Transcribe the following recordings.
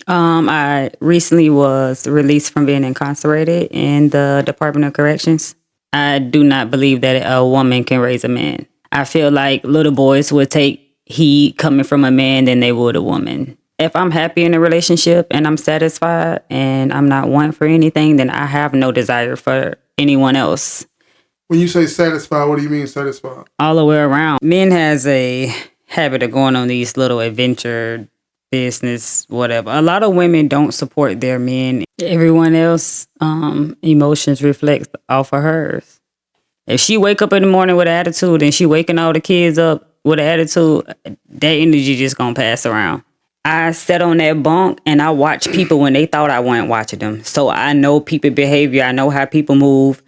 I recently was released from being incarcerated in the Department of Corrections. I do not believe that a woman can raise a man. I feel like little boys would take heed coming from a man than they would a woman. If I'm happy in a relationship and I'm satisfied and I'm not wanting for anything, then I have no desire for anyone else. When you say satisfied, what do you mean satisfied? All the way around. Men has a habit of going on these little adventure business, whatever. A lot of women don't support their men. Everyone else emotions reflect off of hers. If she wake up in the morning with an attitude and she waking all the kids up with an attitude, that energy just gonna pass around. I sat on that bunk and I watched people when they thought I wasn't watching them. So I know people behavior. I know how people move.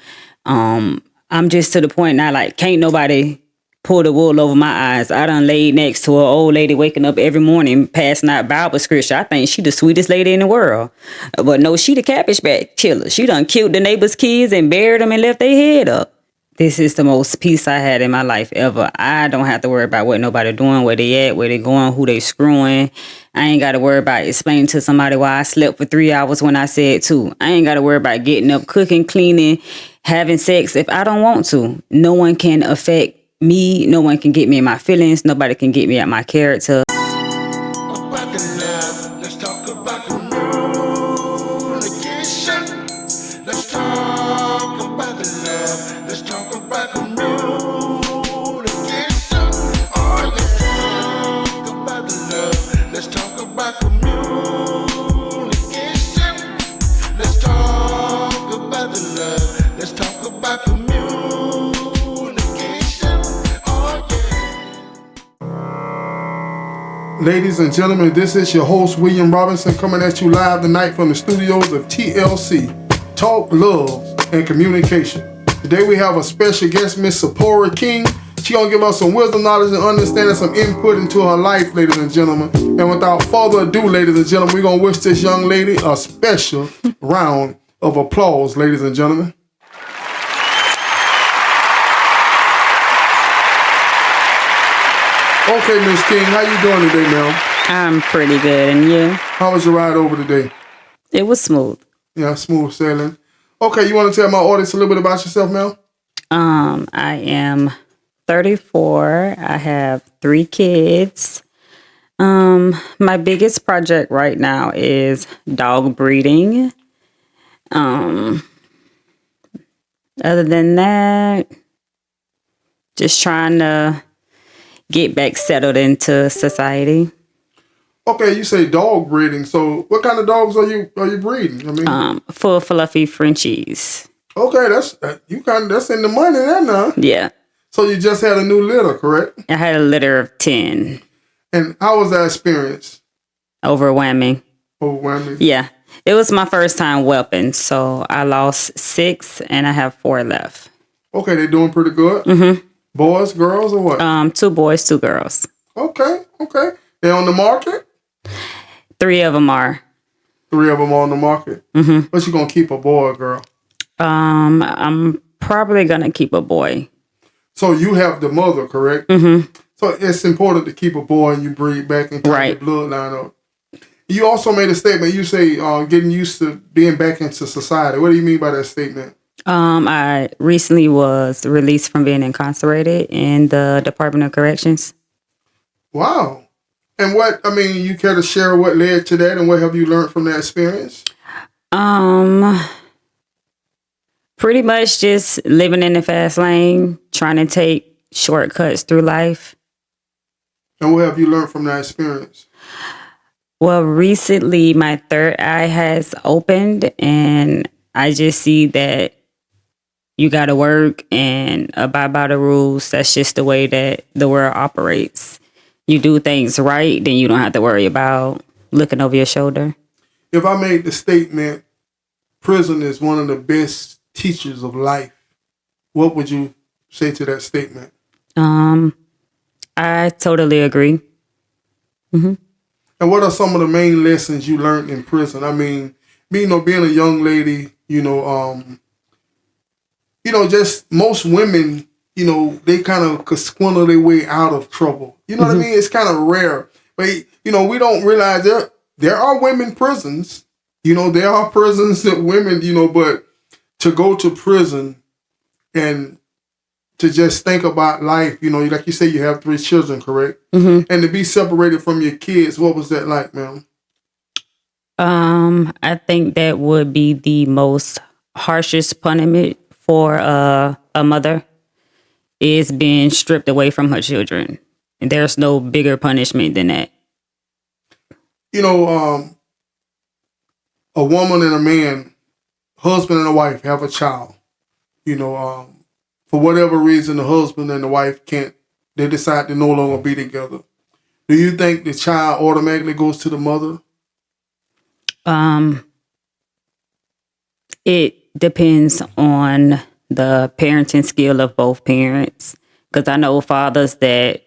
I'm just to the point now, like, can't nobody pull the wool over my eyes. I done laid next to an old lady waking up every morning, passing out Bible scripture. I think she the sweetest lady in the world. But no, she the cabbage patch killer. She done killed the neighbor's kids and buried them and left their head up. This is the most peace I had in my life ever. I don't have to worry about what nobody doing, where they at, where they going, who they screwing. I ain't got to worry about explaining to somebody why I slept for 3 hours when I said 2. I ain't got to worry about getting up, cooking, cleaning, having sex if I don't want to. No one can affect me. No one can get me in my feelings. Nobody can get me at my character. Let's talk about communication. Let's talk about the love. Let's talk about communication. Oh yeah, talk about the love. Let's talk about communication. Let's talk about the love. Let's talk about communication. Ladies and gentlemen, this is your host, William Robinson, coming at you live tonight from the studios of TLC, Talk, Love, and Communication. Today we have a special guest, Miss Shapora King. She gonna give us some wisdom, knowledge, and understanding, some input into her life, ladies and gentlemen. And without further ado, ladies and gentlemen, we're gonna wish this young lady a special round of applause, ladies and gentlemen. Okay, Miss King, how you doing today, ma'am? I'm pretty good, and you? How was your ride over today? It was smooth. Yeah, smooth sailing. Okay, you want to tell my audience a little bit about yourself, ma'am? I am 34. I have 3 kids. My biggest project right now is dog breeding. Other than that, just trying to get back settled into society. Okay, you say dog breeding. So, what kind of dogs are you breeding? I mean, Full fluffy Frenchies. Okay, that's in the money there now. Yeah, So you just had a new litter, correct? I had a litter of 10. And how was that experience? Overwhelming. Overwhelming. Yeah, it was my first time whelping, so I lost 6 and I have 4 left. Okay, they doing pretty good. Mm-hmm. Boys, girls, or what? 2 boys, 2 girls. Okay. They on the market? 3 of them are. 3 of them on the market. Mm-hmm. But you gonna keep a boy or girl? I'm probably gonna keep a boy. So you have the mother, correct? Mm-hmm. So it's important to keep a boy and you breed back and keep the bloodline up. You also made a statement. You say getting used to being back into society. What do you mean by that statement? I recently was released from being incarcerated in the Department of Corrections. Wow. And you care to share what led to that and what have you learned from that experience? Pretty much just living in the fast lane, trying to take shortcuts through life. And what have you learned from that experience? Well, recently my third eye has opened and I just see that you got to work and abide by the rules. That's just the way that the world operates. You do things right, then you don't have to worry about looking over your shoulder. If I made the statement, prison is one of the best teachers of life, what would you say to that statement? I totally agree. Mm-hmm. And what are some of the main lessons you learned in prison? I mean, being a young lady, just most women, they kind of could swindle their way out of trouble. You know what I mean? It's kind of rare. But, we don't realize there are women prisons. There are prisons that women, but to go to prison and to just think about life, like you say, you have 3 children, correct? Mm-hmm. And to be separated from your kids, what was that like, ma'am? I think that would be the most harshest punishment for a mother is being stripped away from her children. And there's no bigger punishment than that. A woman and a man, husband and a wife have a child. For whatever reason, the husband and the wife they decide to no longer be together. Do you think the child automatically goes to the mother? It depends on the parenting skill of both parents. Because I know fathers that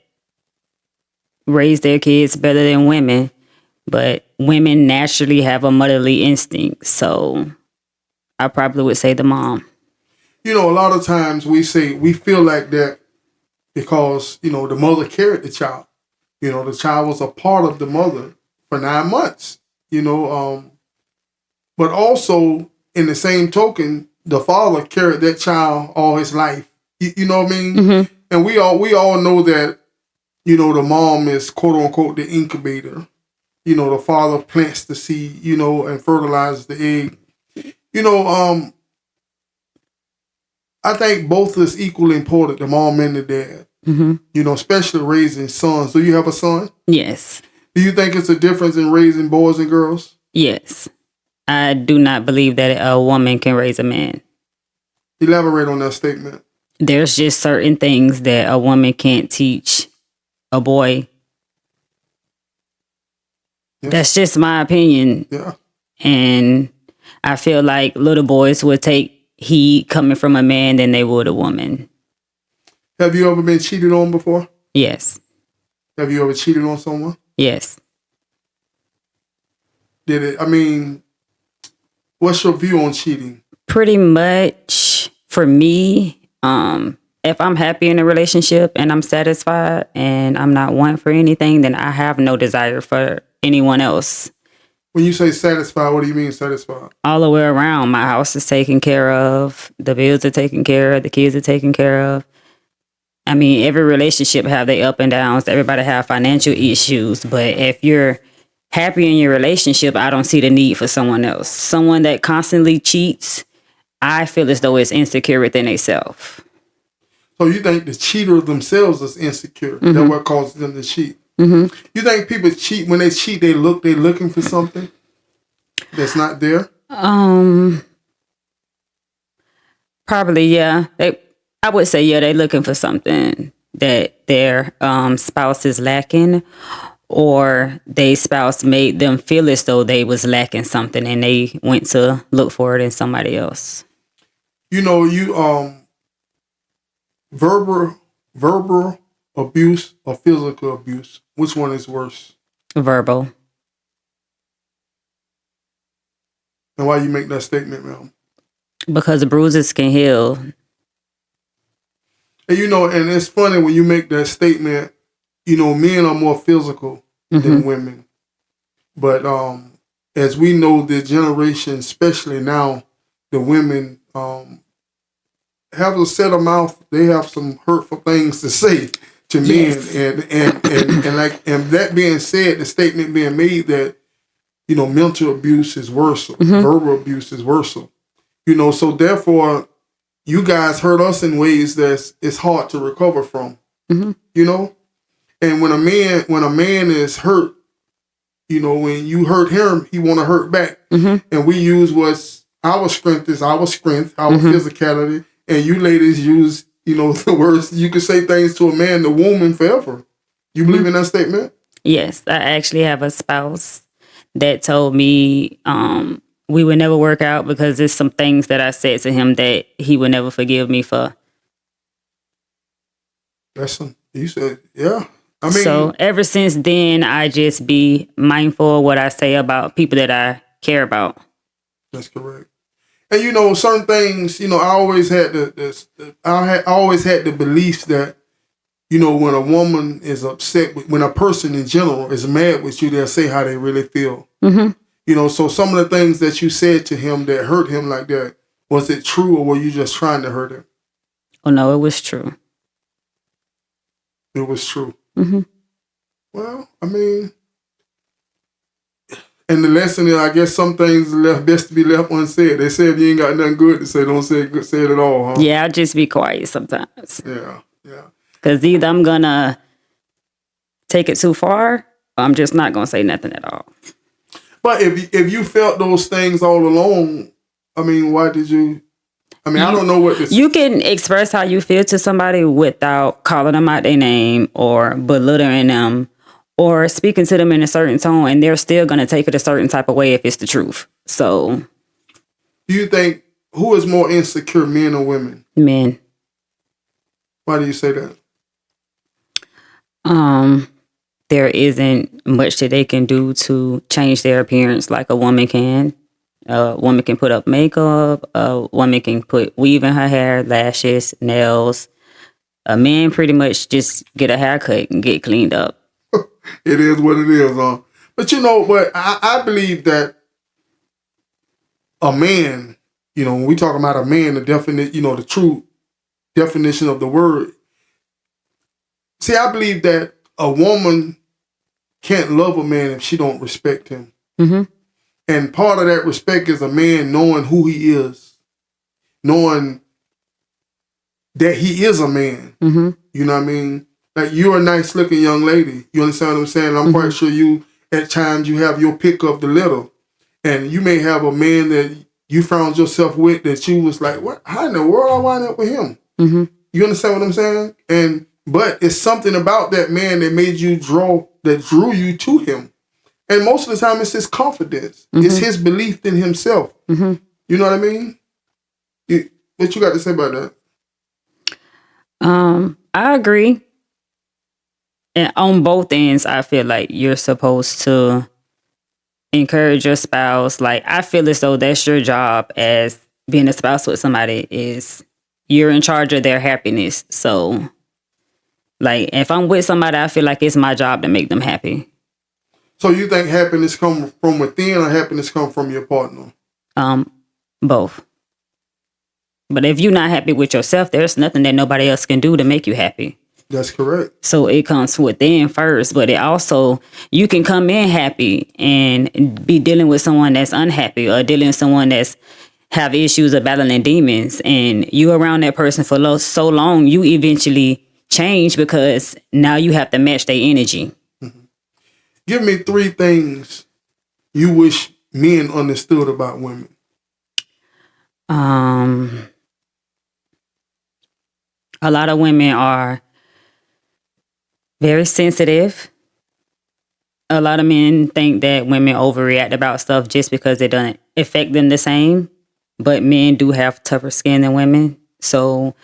raise their kids better than women, but women naturally have a motherly instinct. So I probably would say the mom. A lot of times we feel like that because, the mother carried the child. The child was a part of the mother for 9 months, but also in the same token, the father carried that child all his life. You know what I mean? Mm-hmm. And we all know that, the mom is quote unquote the incubator. The father plants the seed, and fertilizes the egg. I think both is equally important, the mom and the dad. Mm-hmm. Especially raising sons. Do you have a son? Yes. Do you think it's a difference in raising boys and girls? Yes. I do not believe that a woman can raise a man. Elaborate on that statement. There's just certain things that a woman can't teach a boy. Yeah. That's just my opinion. Yeah. And I feel like little boys would take heed coming from a man than they would a woman. Have you ever been cheated on before? Yes. Have you ever cheated on someone? Yes. What's your view on cheating? Pretty much for me, if I'm happy in a relationship and I'm satisfied and I'm not wanting for anything, then I have no desire for anyone else. When you say satisfied, what do you mean satisfied? All the way around. My house is taken care of. The bills are taken care of. The kids are taken care of. I mean, every relationship have their up and downs. Everybody have financial issues. But if you're happy in your relationship, I don't see the need for someone else. Someone that constantly cheats, I feel as though it's insecure within themselves. So you think the cheater themselves is insecure? Mm-hmm. That's what causes them to cheat? Mm-hmm. You think people cheat when they cheat? They're looking for something that's not there. Probably, yeah. I would say, yeah, they're looking for something that their spouse is lacking, or their spouse made them feel as though they was lacking something, and they went to look for it in somebody else. Verbal abuse or physical abuse, which one is worse? Verbal. And why you make that statement, ma'am? Because bruises can heal. And and it's funny when you make that statement, men are more physical than women. But as we know, the generation, especially now, the women have a set of mouth. They have some hurtful things to say to men, and that being said, the statement being made that mental abuse is worse, verbal abuse is worse. So therefore, you guys hurt us in ways it's hard to recover from. And when a man is hurt, when you hurt him, he want to hurt back. And we use what's our strength, our physicality, and you ladies use the words. You can say things to a man, the woman forever. You believe in that statement? Yes, I actually have a spouse that told me we would never work out because there's some things that I said to him that he would never forgive me for. You said, yeah. So ever since then, I just be mindful of what I say about people that I care about. That's correct. And certain things, I always had the beliefs that you know, when a woman is upset, when a person in general is mad with you, they'll say how they really feel. Mm-hmm. You know, so some of the things that you said to him that hurt him like that, was it true or were you just trying to hurt him? Oh, no, it was true. It was true. Mm-hmm. Well, I mean, and the lesson is, I guess some things left best to be left unsaid. They say if you ain't got nothing good to say, don't say it at all, huh? Yeah, I'll just be quiet sometimes. Yeah. Because either I'm going to take it too far, or I'm just not going to say nothing at all. But if you felt those things all along, I mean, why did you? I mean, I don't know what this. You can express how you feel to somebody without calling them out their name or belittling them or speaking to them in a certain tone, and they're still going to take it a certain type of way if it's the truth. So, do you think who is more insecure, men or women? Men. Why do you say that? There isn't much that they can do to change their appearance like a woman can. A woman can put up makeup. A woman can put weave in her hair, lashes, nails. A man pretty much just get a haircut and get cleaned up. It is what it is, huh? But you know, I believe that a man, you know, when we talk about a man, the true definition of the word. See, I believe that a woman can't love a man if she don't respect him. Mm-hmm. And part of that respect is a man knowing who he is, knowing that he is a man. Mm-hmm. You know what I mean? Like, you're a nice looking young lady. You understand what I'm saying? I'm quite sure you, at times, you have your pick of the litter. And you may have a man that you found yourself with that you was like, what? How in the world I wind up with him? Mm-hmm. You understand what I'm saying? But it's something about that man that drew you to him. And most of the time, it's his confidence. Mm-hmm. It's his belief in himself. Mm-hmm. You know what I mean? What you got to say about that? I agree. And on both ends, I feel like you're supposed to encourage your spouse. Like, I feel as though that's your job as being a spouse with somebody is you're in charge of their happiness. So, like, if I'm with somebody, I feel like it's my job to make them happy. So you think happiness come from within or happiness come from your partner? Both. But if you're not happy with yourself, there's nothing that nobody else can do to make you happy. That's correct. So it comes within first, but it also, you can come in happy and be dealing with someone that's unhappy or dealing with someone that's have issues of battling demons, and you around that person for so long, you eventually change because now you have to match their energy. Mm-hmm. Give me 3 things you wish men understood about women. A lot of women are very sensitive. A lot of men think that women overreact about stuff just because it doesn't affect them the same. But men do have tougher skin than women. So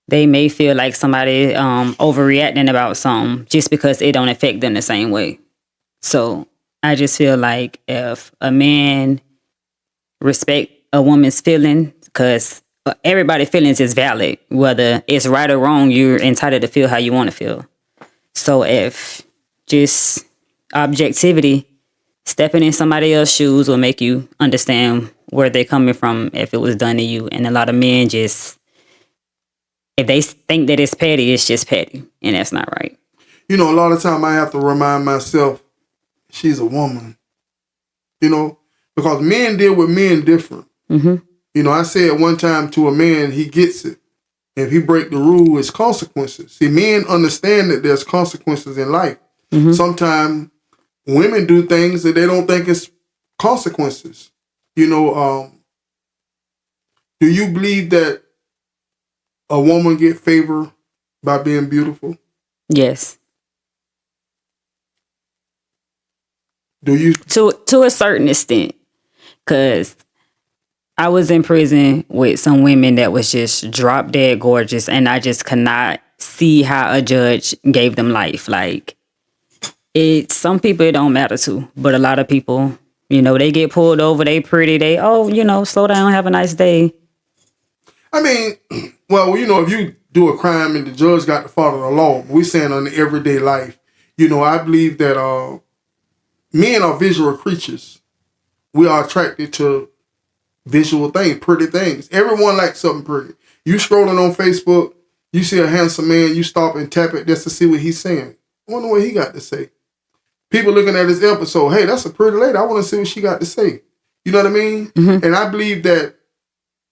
they may feel like somebody overreacting about something just because it don't affect them the same way. So I just feel like if a man respect a woman's feelings, because everybody's feelings is valid, whether it's right or wrong, you're entitled to feel how you want to feel. So if just objectivity, stepping in somebody else's shoes will make you understand where they're coming from if it was done to you. And a lot of men just, if they think that it's petty, it's just petty. And that's not right. You know, a lot of time I have to remind myself, she's a woman. You know, because men deal with men different. Mm-hmm. You know, I said one time to a man, he gets it. If he break the rule, it's consequences. See, men understand that there's consequences in life. Mm-hmm. Sometimes women do things that they don't think is consequences. You know, do you believe that a woman get favor by being beautiful? Yes. Do you? To a certain extent. Because I was in prison with some women that was just drop dead gorgeous, and I just could not see how a judge gave them life. Like, some people it don't matter to, but a lot of people, you know, they get pulled over, they pretty, slow down, have a nice day. I mean, well, you know, if you do a crime and the judge got to follow the law. We're saying on the everyday life. I believe that men are visual creatures. We are attracted to visual things, pretty things. Everyone likes something pretty. You scrolling on Facebook, you see a handsome man, you stop and tap it just to see what he's saying. I wonder what he got to say. People looking at this episode, hey, that's a pretty lady. I want to see what she got to say. You know what I mean? Mm-hmm. And I believe that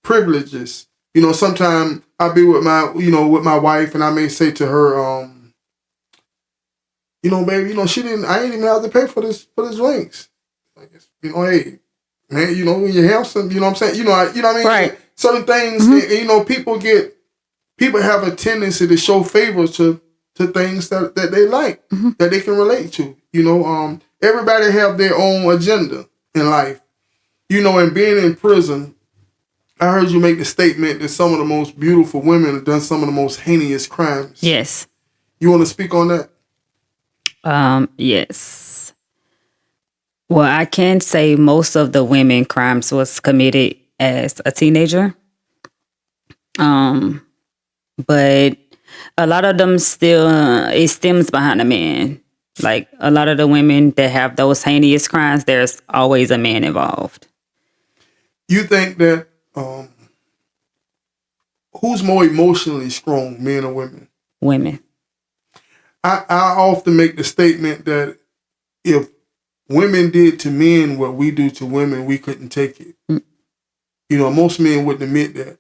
privileges, sometimes I'll be with my wife and I may say to her, baby, I ain't even have to pay for this drinks. I guess, hey, man, when you're handsome, you know what I'm saying? What I mean? Right. Certain things, people have a tendency to show favors to things that they like, that they can relate to. Everybody have their own agenda in life. And being in prison, I heard you make the statement that some of the most beautiful women have done some of the most heinous crimes. Yes. You want to speak on that? Yes. Well, I can say most of the women crimes was committed as a teenager. But a lot of them still, it stems behind a man. Like a lot of the women that have those heinous crimes, there's always a man involved. You think that, who's more emotionally strong, men or women? Women. I often make the statement that if women did to men what we do to women, we couldn't take it. Most men wouldn't admit that.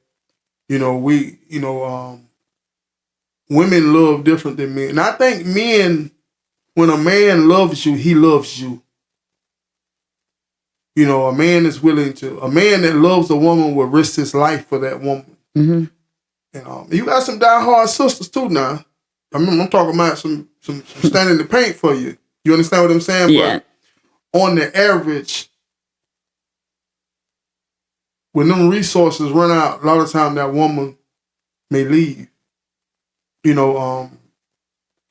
Women love different than men. And I think men, when a man loves you, he loves you. A man that loves a woman will risk his life for that woman. Mm-hmm. And you got some diehard sisters too now. I'm talking about some stand in the paint for you. You understand what I'm saying? Yeah. But on the average, when them resources run out, a lot of time that woman may leave.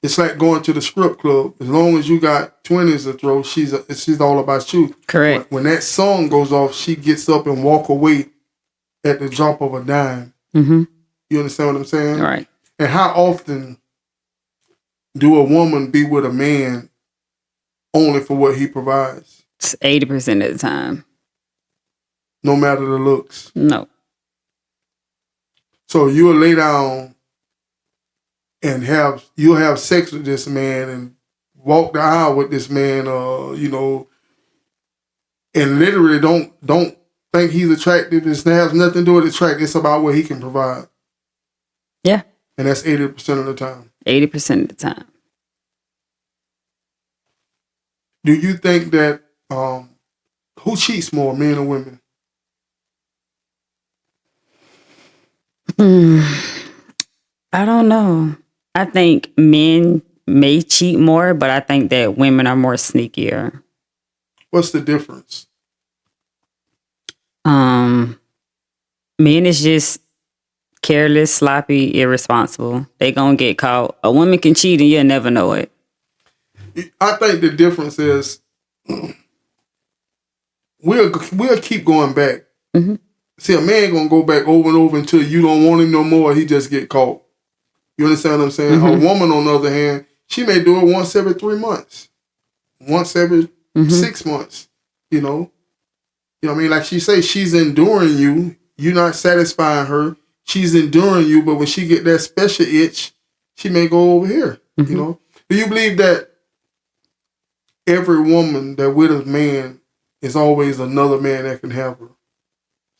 It's like going to the strip club. As long as you got 20s to throw, she's all about you. Correct. When that song goes off, she gets up and walk away at the drop of a dime. Mm-hmm. You understand what I'm saying? All right. And how often do a woman be with a man only for what he provides? It's 80% of the time. No matter the looks? No. So you'll lay down and you'll have sex with this man and walk the aisle with this man, and literally don't think he's attractive. It has nothing to do with attractive. It's about what he can provide. Yeah. And that's 80% of the time. 80% of the time. Do you think that who cheats more, men or women? I don't know. I think men may cheat more, but I think that women are more sneakier. What's the difference? Men is just careless, sloppy, irresponsible. They gonna get caught. A woman can cheat and you'll never know it. I think the difference is we'll keep going back. Mm-hmm. See, a man gonna go back over and over until you don't want him no more. He just get caught. You understand what I'm saying? Mm-hmm. A woman, on the other hand, she may do it once every 3 months, once every 6 months. You know what I mean? Like she says, she's enduring you. You're not satisfying her. She's enduring you, but when she get that special itch, she may go over here. Mm-hmm. Do you believe that every woman that with a man is always another man that can have her?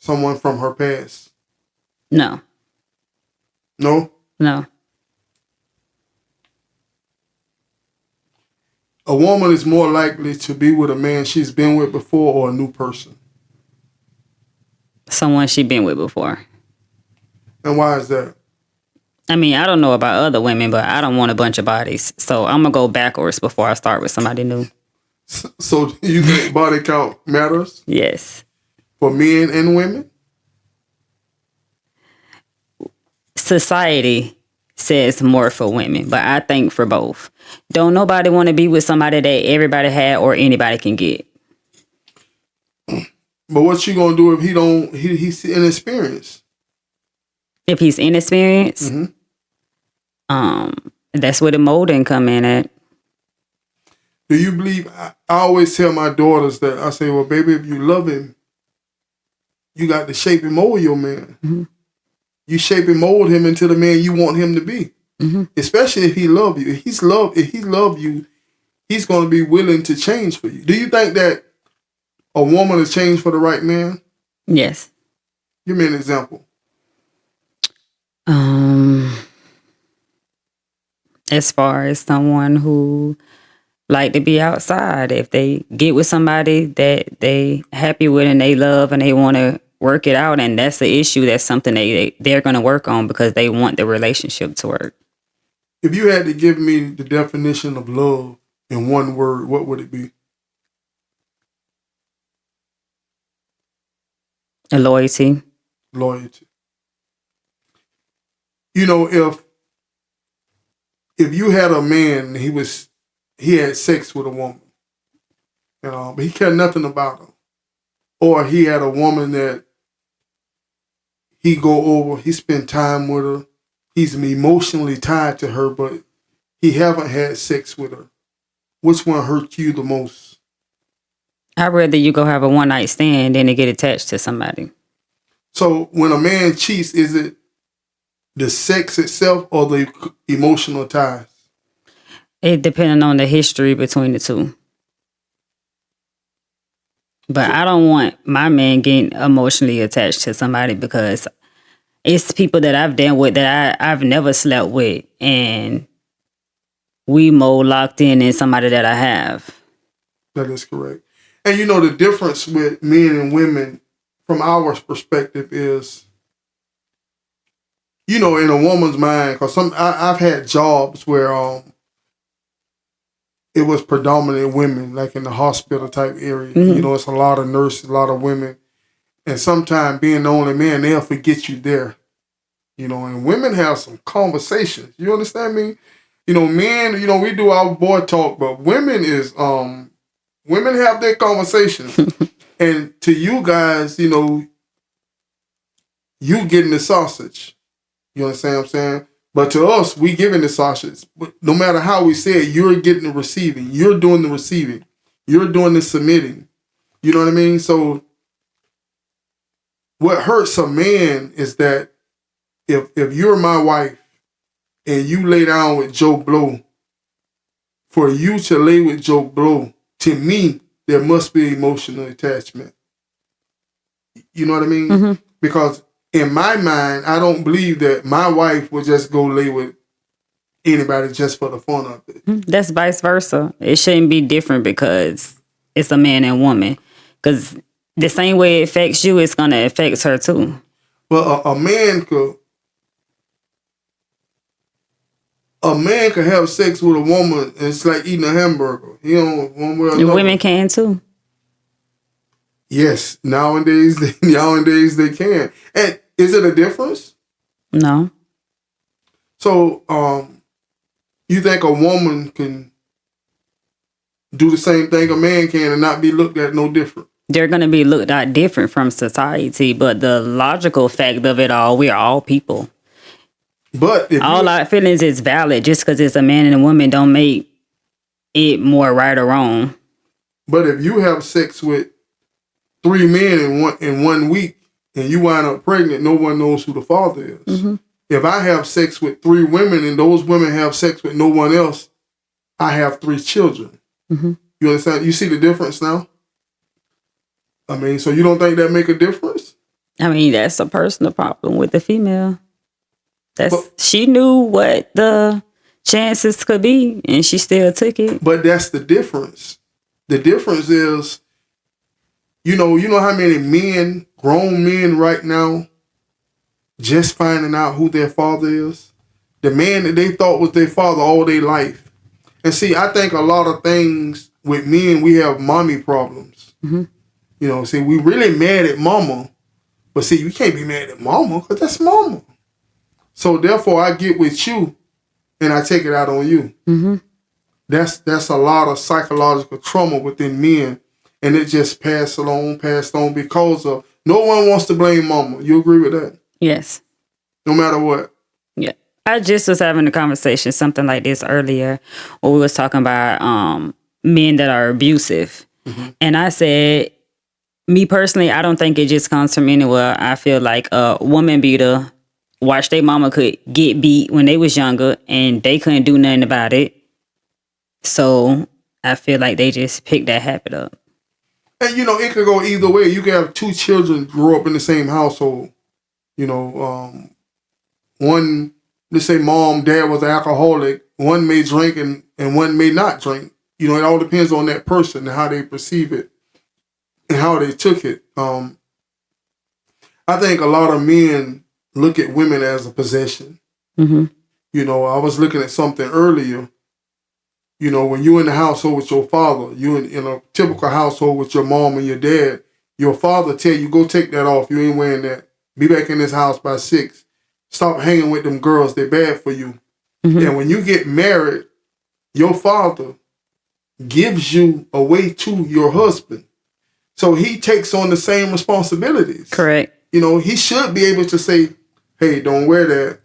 Someone from her past? No. No? No. A woman is more likely to be with a man she's been with before or a new person? Someone she been with before. And why is that? I mean, I don't know about other women, but I don't want a bunch of bodies. So I'm going to go backwards before I start with somebody new. So you think body count matters? Yes. For men and women? Society says more for women, but I think for both. Don't nobody want to be with somebody that everybody had or anybody can get. But what you gonna do if he's inexperienced? If he's inexperienced, That's where the molding come in at. Do you believe? I always tell my daughters that I say, well, baby, if you love him, you got to shape and mold your man. Mm-hmm. You shape and mold him into the man you want him to be. Mm-hmm. Especially if he love you. If he love you, he's going to be willing to change for you. Do you think that a woman will change for the right man? Yes. Give me an example. As far as someone who like to be outside, if they get with somebody that they happy with and they love and they want to work it out, and that's the issue, that's something they're going to work on because they want the relationship to work. If you had to give me the definition of love in one word, what would it be? A loyalty. Loyalty. You know, if you had a man, he had sex with a woman, but he cared nothing about her, or he had a woman that he go over, he spend time with her, he's emotionally tied to her, but he haven't had sex with her. Which one hurt you the most? I'd rather you go have a one night stand than to get attached to somebody. So when a man cheats, is it the sex itself or the emotional ties? It depending on the history between the two. But I don't want my man getting emotionally attached to somebody because it's people that I've dealt with that I've never slept with, and we more locked in somebody that I have. That is correct. And you know, the difference with men and women from our perspective is, you know, in a woman's mind, because I've had jobs where it was predominantly women, like in the hospital type area. Mm-hmm. You know, it's a lot of nurses, a lot of women. And sometimes being the only man, they'll forget you there. You know, and women have some conversations. You understand me? You know, men, you know, we do our boy talk, but women have their conversations. And to you guys, you know, you getting the sausage. You understand what I'm saying? But to us, we giving the sausage. But no matter how we say it, you're getting the receiving. You're doing the receiving. You're doing the submitting. You know what I mean? So what hurts a man is that if you're my wife and you lay down with Joe Blow, for you to lay with Joe Blow, to me, there must be emotional attachment. You know what I mean? Mm-hmm. Because in my mind, I don't believe that my wife would just go lay with anybody just for the fun of it. That's vice versa. It shouldn't be different because it's a man and woman. Because the same way it affects you, it's going to affect her too. Well, a man could have sex with a woman, and it's like eating a hamburger. You know, one way or another. Women can too. Yes, nowadays they can. And is it a difference? No. So, you think a woman can do the same thing a man can and not be looked at no different? They're going to be looked at different from society, but the logical fact of it all, we are all people. But all our feelings is valid. Just because it's a man and a woman don't make it more right or wrong. But if you have sex with 3 men in one week and you wind up pregnant, no one knows who the father is. Mm-hmm. If I have sex with 3 women and those women have sex with no one else, I have 3 children. Mm-hmm. You understand? You see the difference now? I mean, so you don't think that make a difference? I mean, that's a personal problem with the female. She knew what the chances could be, and she still took it. But that's the difference. The difference is, you know how many men, grown men right now, just finding out who their father is? The man that they thought was their father all their life. And see, I think a lot of things with men, we have mommy problems. Mm-hmm. You know, see, we really mad at mama. But see, you can't be mad at mama because that's mama. So therefore, I get with you and I take it out on you. Mm-hmm. That's a lot of psychological trauma within men. And it just passed on because of no one wants to blame mama. You agree with that? Yes. No matter what? Yeah. I just was having a conversation, something like this earlier, where we was talking about men that are abusive. And I said, me personally, I don't think it just comes from anywhere. I feel like a woman beater watched their mama could get beat when they was younger and they couldn't do nothing about it. So I feel like they just picked that habit up. And it could go either way. You could have two children grow up in the same household. One, let's say mom, dad was an alcoholic. One may drink and one may not drink. It all depends on that person and how they perceive it and how they took it. I think a lot of men look at women as a possession. Mm-hmm. I was looking at something earlier. When you're in the household with your father, you're in a typical household with your mom and your dad, your father tell you, go take that off. You ain't wearing that. Be back in this house by 6. Stop hanging with them girls. They're bad for you. Mm-hmm. And when you get married, your father gives you away to your husband. So he takes on the same responsibilities. Correct. He should be able to say, hey, don't wear that.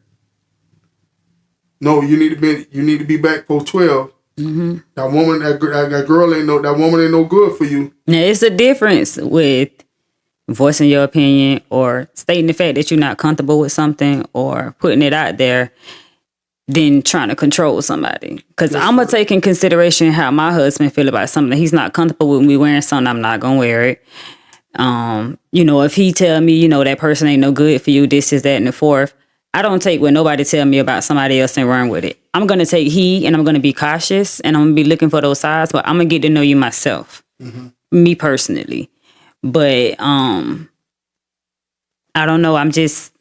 No, you need to be back for 12. Mm-hmm. That woman, that girl that woman ain't no good for you. Now, it's a difference with voicing your opinion or stating the fact that you're not comfortable with something or putting it out there than trying to control somebody. Because I'm going to take in consideration how my husband feel about something. He's not comfortable with me wearing something, I'm not going to wear it. If he tell me, that person ain't no good for you, this is that and the fourth, I don't take what nobody tell me about somebody else and run with it. I'm going to take heed and I'm going to be cautious and I'm going to be looking for those signs, but I'm going to get to know you myself, me personally. But I don't know. I'm just,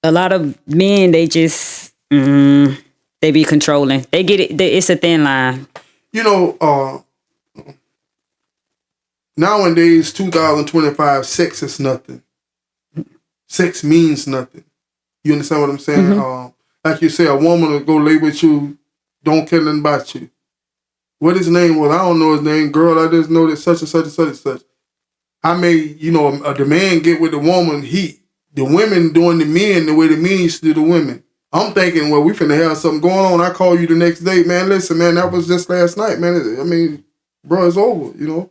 a lot of men, they just, they be controlling. They get it. It's a thin line. Nowadays, 2025, sex is nothing. Sex means nothing. You understand what I'm saying? Mm-hmm. Like you say, a woman will go lay with you, don't care nothing about you. What his name was, I don't know his name. Girl, I just know that such and such and such and such. I may, the man get with the woman, the women doing the men the way the men used to do the women. I'm thinking, well, we finna have something going on. I call you the next day, man. Listen, man, that was just last night, man. I mean, bro, it's over,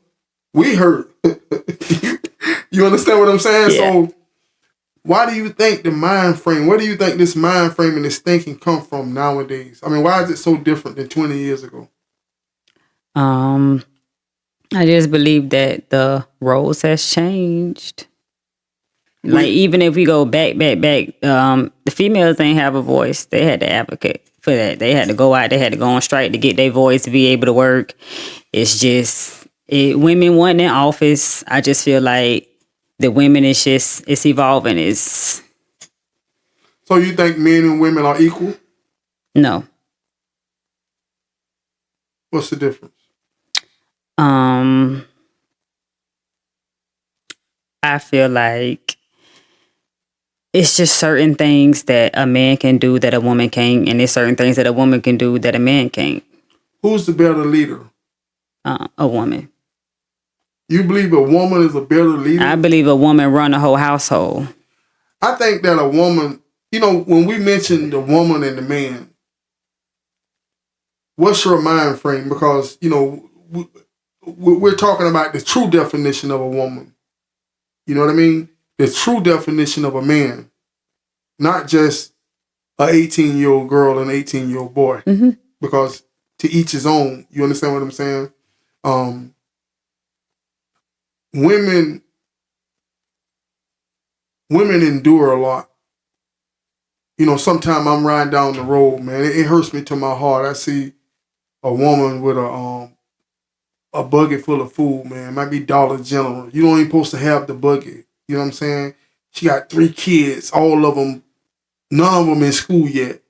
We hurt. You understand what I'm saying? Yeah. So why do you think where do you think this mind frame and this thinking come from nowadays? I mean, why is it so different than 20 years ago? I just believe that the roles has changed. Like, even if we go back, the females ain't have a voice. They had to advocate for that. They had to go out. They had to go on strike to get their voice to be able to work. It's just, women wanting in office. I just feel like the women it's evolving. So you think men and women are equal? No. What's the difference? I feel like it's just certain things that a man can do that a woman can't, and there's certain things that a woman can do that a man can't. Who's the better leader? A woman. You believe a woman is a better leader? I believe a woman run a whole household. I think that a woman, when we mention the woman and the man, what's your mind frame? Because, we're talking about the true definition of a woman. You know what I mean? The true definition of a man. Not just an 18-year-old girl and an 18-year-old boy. Mm-hmm. Because to each his own. You understand what I'm saying? Women endure a lot. Sometimes I'm riding down the road, man. It hurts me to my heart. I see a woman with a bucket full of food, man. It might be Dollar General. You don't even supposed to have the bucket. You know what I'm saying? She got 3 kids, all of them, none of them in school yet.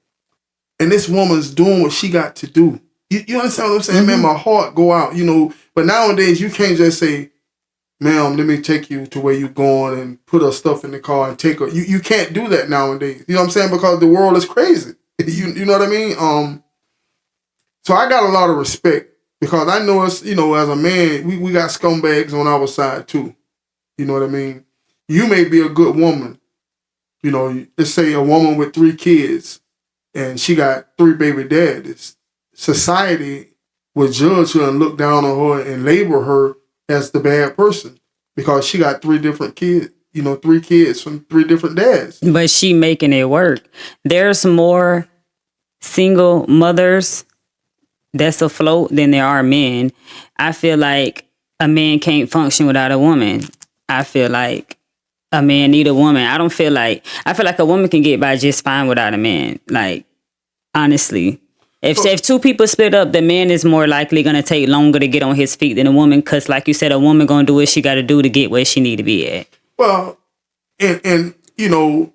And this woman's doing what she got to do. You understand what I'm saying? Mm-hmm. Man, my heart go out, But nowadays, you can't just say, ma'am, let me take you to where you're going and put her stuff in the car and take her. You can't do that nowadays. You know what I'm saying? Because the world is crazy. You know what I mean? So I got a lot of respect because I know it's, as a man, we got scumbags on our side too. You know what I mean? You may be a good woman. Let's say a woman with 3 kids. and she got 3 baby daddies. Society would judge her and look down on her and label her as the bad person because she got 3 different kids, 3 kids from 3 different dads. But she making it work. There's more single mothers that's afloat than there are men. I feel like a man can't function without a woman. I feel like a man need a woman. I feel like a woman can get by just fine without a man. Like, honestly. If 2 people split up, the man is more likely going to take longer to get on his feet than a woman because, like you said, a woman going to do what she got to do to get where she need to be at. Well, and the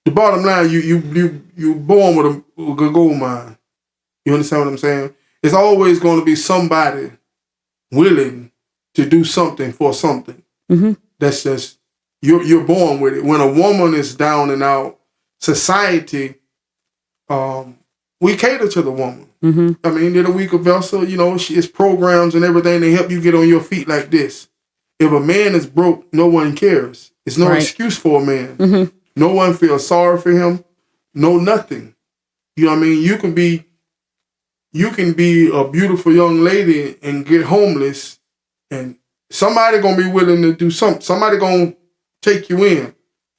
bottom line, you born with a good gold mine. You understand what I'm saying? It's always going to be somebody willing to do something for something. Mm-hmm. That's just, you're born with it. When a woman is down and out, society, we cater to the woman. Mm-hmm. I mean, they're the weaker vessel. It's programs and everything to help you get on your feet like this. If a man is broke, no one cares. It's no excuse for a man. Mm-hmm. No one feels sorry for him. No nothing. You know what I mean? You can be a beautiful young lady and get homeless, and somebody gonna be willing to do something. Somebody gonna take you in.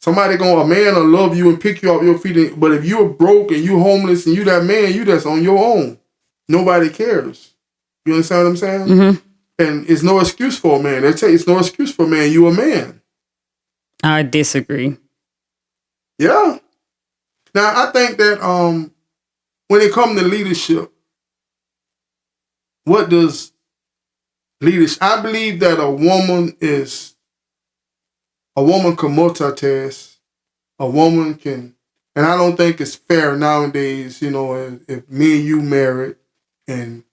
A man will love you and pick you off your feet. But if you're broke and you homeless and you that man, you just on your own. Nobody cares. You understand what I'm saying? Mm-hmm. And it's no excuse for a man. They tell you it's no excuse for a man. You a man. I disagree. Yeah. Now I think that when it comes to leadership, what does leadership? I believe that a woman can multitask. A woman can, and I don't think it's fair nowadays, if me and you married and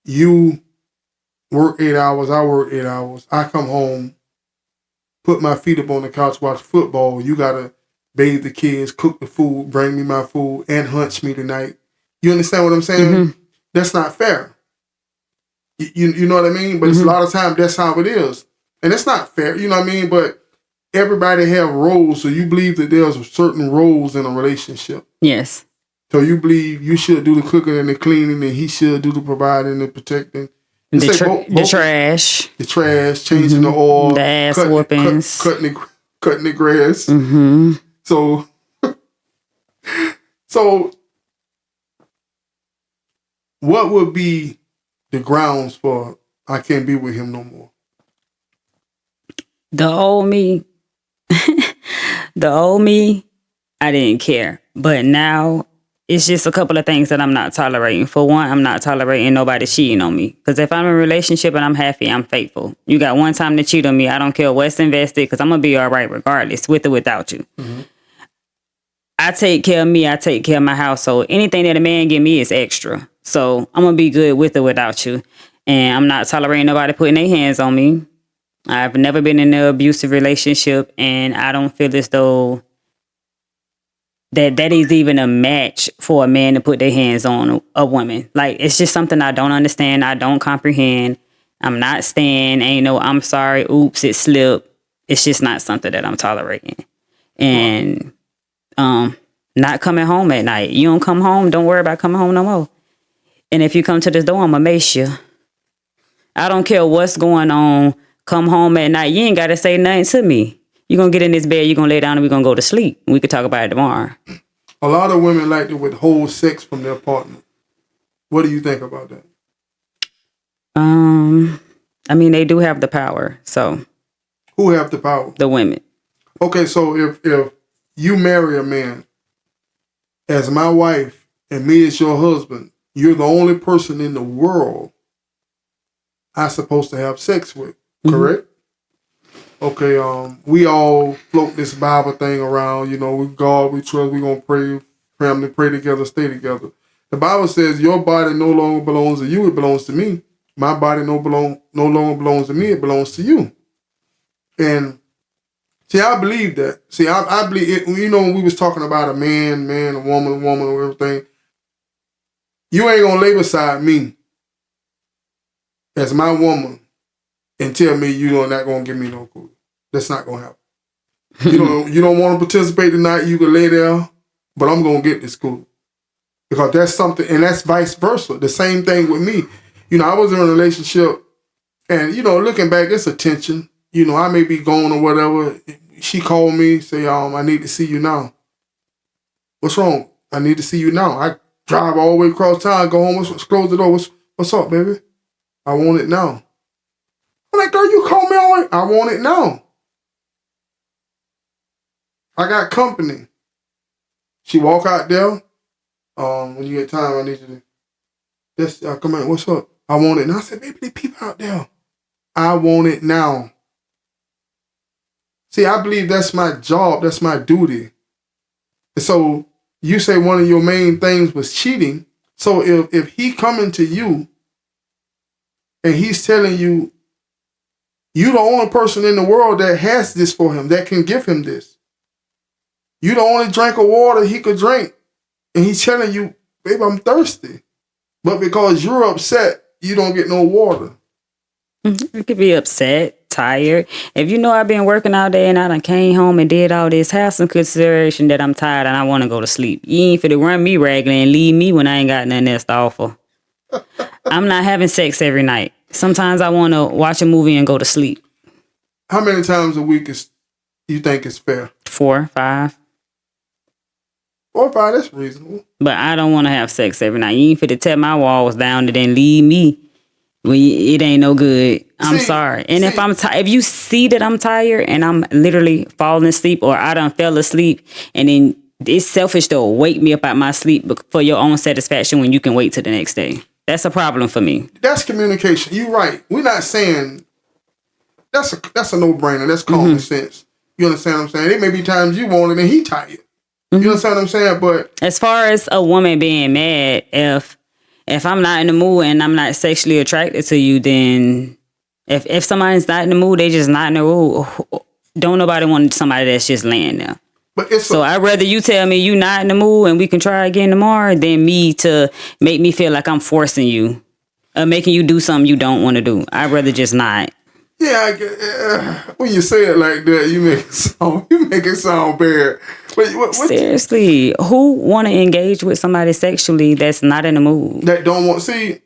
you work 8 hours, I work 8 hours, I come home, put my feet up on the couch, watch football, you gotta bathe the kids, cook the food, bring me my food, and hunch me tonight. You understand what I'm saying? Mm-hmm. That's not fair. You know what I mean? But it's a lot of times that's how it is. And it's not fair, you know what I mean? But everybody have roles, so you believe that there's certain roles in a relationship. Yes. So you believe you should do the cooking and the cleaning, and he should do the providing and the protecting. The trash. The trash, changing the oil. The ass whoopings. Cutting the grass. Mm-hmm. So what would be the grounds for I can't be with him no more? The old me, I didn't care. But now it's just a couple of things that I'm not tolerating. For one, I'm not tolerating nobody cheating on me. Because if I'm in a relationship and I'm happy, I'm faithful. You got one time to cheat on me, I don't care what's invested because I'm going to be all right regardless, with or without you. Mm-hmm. I take care of me. I take care of my household. Anything that a man give me is extra. So I'm going to be good with or without you. And I'm not tolerating nobody putting their hands on me. I've never been in an abusive relationship, and I don't feel as though that is even a match for a man to put their hands on a woman. Like, it's just something I don't understand. I don't comprehend. I'm not staying. Ain't no, I'm sorry. Oops, it slipped. It's just not something that I'm tolerating. And not coming home at night. You don't come home, don't worry about coming home no more. And if you come to this door, I'm going to mace you. I don't care what's going on. Come home at night. You ain't got to say nothing to me. You're going to get in this bed, you're going to lay down, and we're going to go to sleep. We could talk about it tomorrow. A lot of women like to withhold sex from their partner. What do you think about that? I mean, they do have the power, so. Who have the power? The women. Okay, so if you marry a man as my wife and me as your husband, you're the only person in the world I'm supposed to have sex with, correct? Okay, we all float this Bible thing around, we God, we trust, we gonna pray, family, pray together, stay together. The Bible says your body no longer belongs to you, it belongs to me. My body no longer belongs to me, it belongs to you. And see, I believe that. See, I believe it, when we was talking about a man, a woman, or everything, you ain't gonna lay beside me as my woman and tell me you're not gonna give me no food. That's not gonna happen. You don't want to participate tonight, you can lay there but I'm gonna get this school because that's something, and that's vice versa. The same thing with me. I was in a relationship, and looking back, it's attention. I may be gone or whatever. She called me, say, I need to see you now. What's wrong? I need to see you now. I drive all the way across town, go home, close the door. What's up, baby? I want it now. I'm like, girl, you call me all the way. I want it now. I got company. She walk out there. When you get time, I need you to just come in. What's up? I want it now. I said, baby, the people out there. I want it now. See, I believe that's my job. That's my duty. And so you say one of your main things was cheating. So if he coming to you and he's telling you, you the only person in the world that has this for him, that can give him this. You the only drink of water he could drink. And he's telling you, babe, I'm thirsty. But because you're upset, you don't get no water. You could be upset, tired. If you know I've been working all day and I done came home and did all this, have some consideration that I'm tired and I want to go to sleep. You ain't finna run me ragged and leave me when I ain't got nothing else to offer. I'm not having sex every night. Sometimes I want to watch a movie and go to sleep. How many times a week you think is fair? 4, 5. 4 or 5, that's reasonable. But I don't want to have sex every night. You ain't finna tear my walls down and then leave me when it ain't no good. I'm sorry. And if I'm if you see that I'm tired and I'm literally falling asleep or I done fell asleep and then it's selfish to wake me up out my sleep for your own satisfaction when you can wait till the next day. That's a problem for me. That's communication. You're right. We're not saying that's a no-brainer. That's common sense. You understand what I'm saying? There may be times you want it and he tired. You understand what I'm saying? But as far as a woman being mad, if I'm not in the mood and I'm not sexually attracted to you, then if somebody's not in the mood, they just not in the mood. Don't nobody want somebody that's just laying there. But I'd rather you tell me you not in the mood and we can try again tomorrow than me to make me feel like I'm forcing you or making you do something you don't want to do. I'd rather just not. Yeah, when you say it like that, you make it sound bad. But seriously, who want to engage with somebody sexually that's not in the mood? That don't want. See,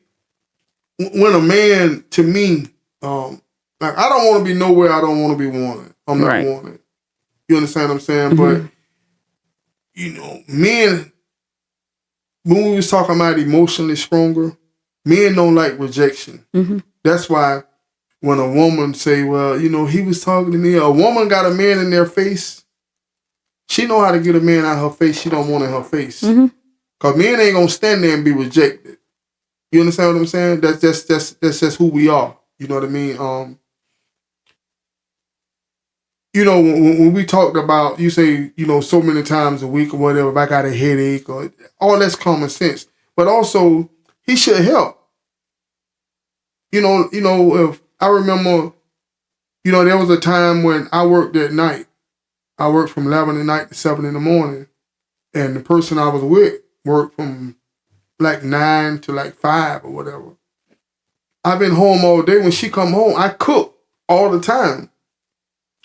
when a man, to me, like I don't want to be nowhere I don't want to be wanted. I'm not wanted. You understand what I'm saying? But men, when we was talking about emotionally stronger, men don't like rejection. That's why when a woman say, well, he was talking to me, a woman got a man in their face, she know how to get a man out of her face she don't want in her face. Because men ain't going to stand there and be rejected. You understand what I'm saying? That's just who we are. You know what I mean? When we talked about, you say, so many times a week or whatever, if I got a headache or all that's common sense. But also, he should help. If I remember, there was a time when I worked at night. I worked from 11 at night to 7 in the morning. And the person I was with worked from like 9 to like 5 or whatever. I've been home all day. When she come home, I cook all the time.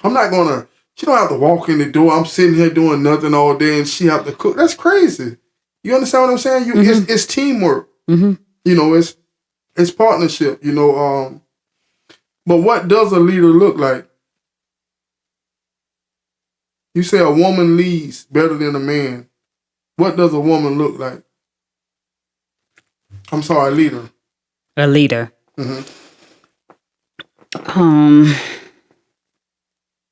I'm not she don't have to walk in the door. I'm sitting here doing nothing all day and she have to cook. That's crazy. You understand what I'm saying? It's teamwork. It's partnership, But what does a leader look like? You say a woman leads better than a man. What does a woman look like? I'm sorry, a leader. A leader.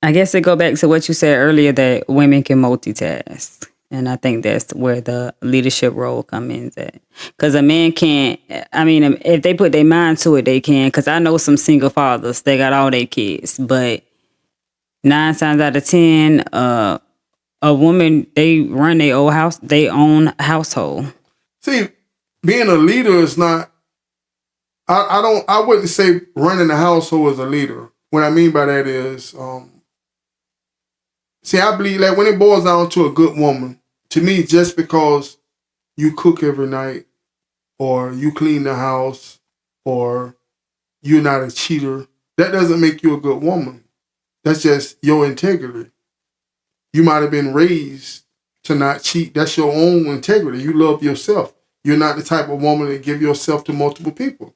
I guess it go back to what you said earlier that women can multitask. And I think that's where the leadership role comes in at. Because a man can't, if they put their mind to it, they can. Because I know some single fathers, they got all their kids. But 9 times out of 10, a woman, they run their own household. See, being a leader is not, I wouldn't say running a household is a leader. What I mean by that is, I believe like when it boils down to a good woman, to me, just because you cook every night or you clean the house or you're not a cheater, that doesn't make you a good woman. That's just your integrity. You might have been raised to not cheat. That's your own integrity. You love yourself. You're not the type of woman to give yourself to multiple people.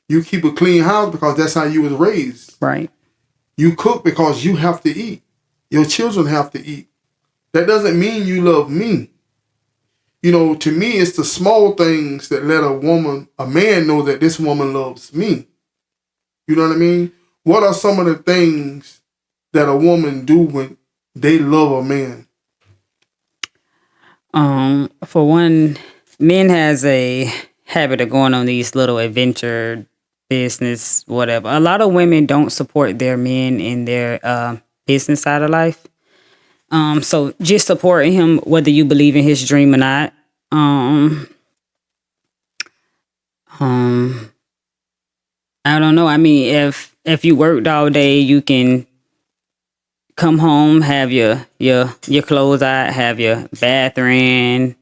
You keep a clean house because that's how you was raised. Right. You cook because you have to eat. Your children have to eat. That doesn't mean you love me. You know, to me, it's the small things that let a man know that this woman loves me. You know what I mean? What are some of the things that a woman do when they love a man? For one, men has a habit of going on these little adventure business, whatever. A lot of women don't support their men in their business side of life. So just supporting him, whether you believe in his dream or not. I don't know. I mean, if you worked all day, you can come home, have your clothes out, have your bathroom.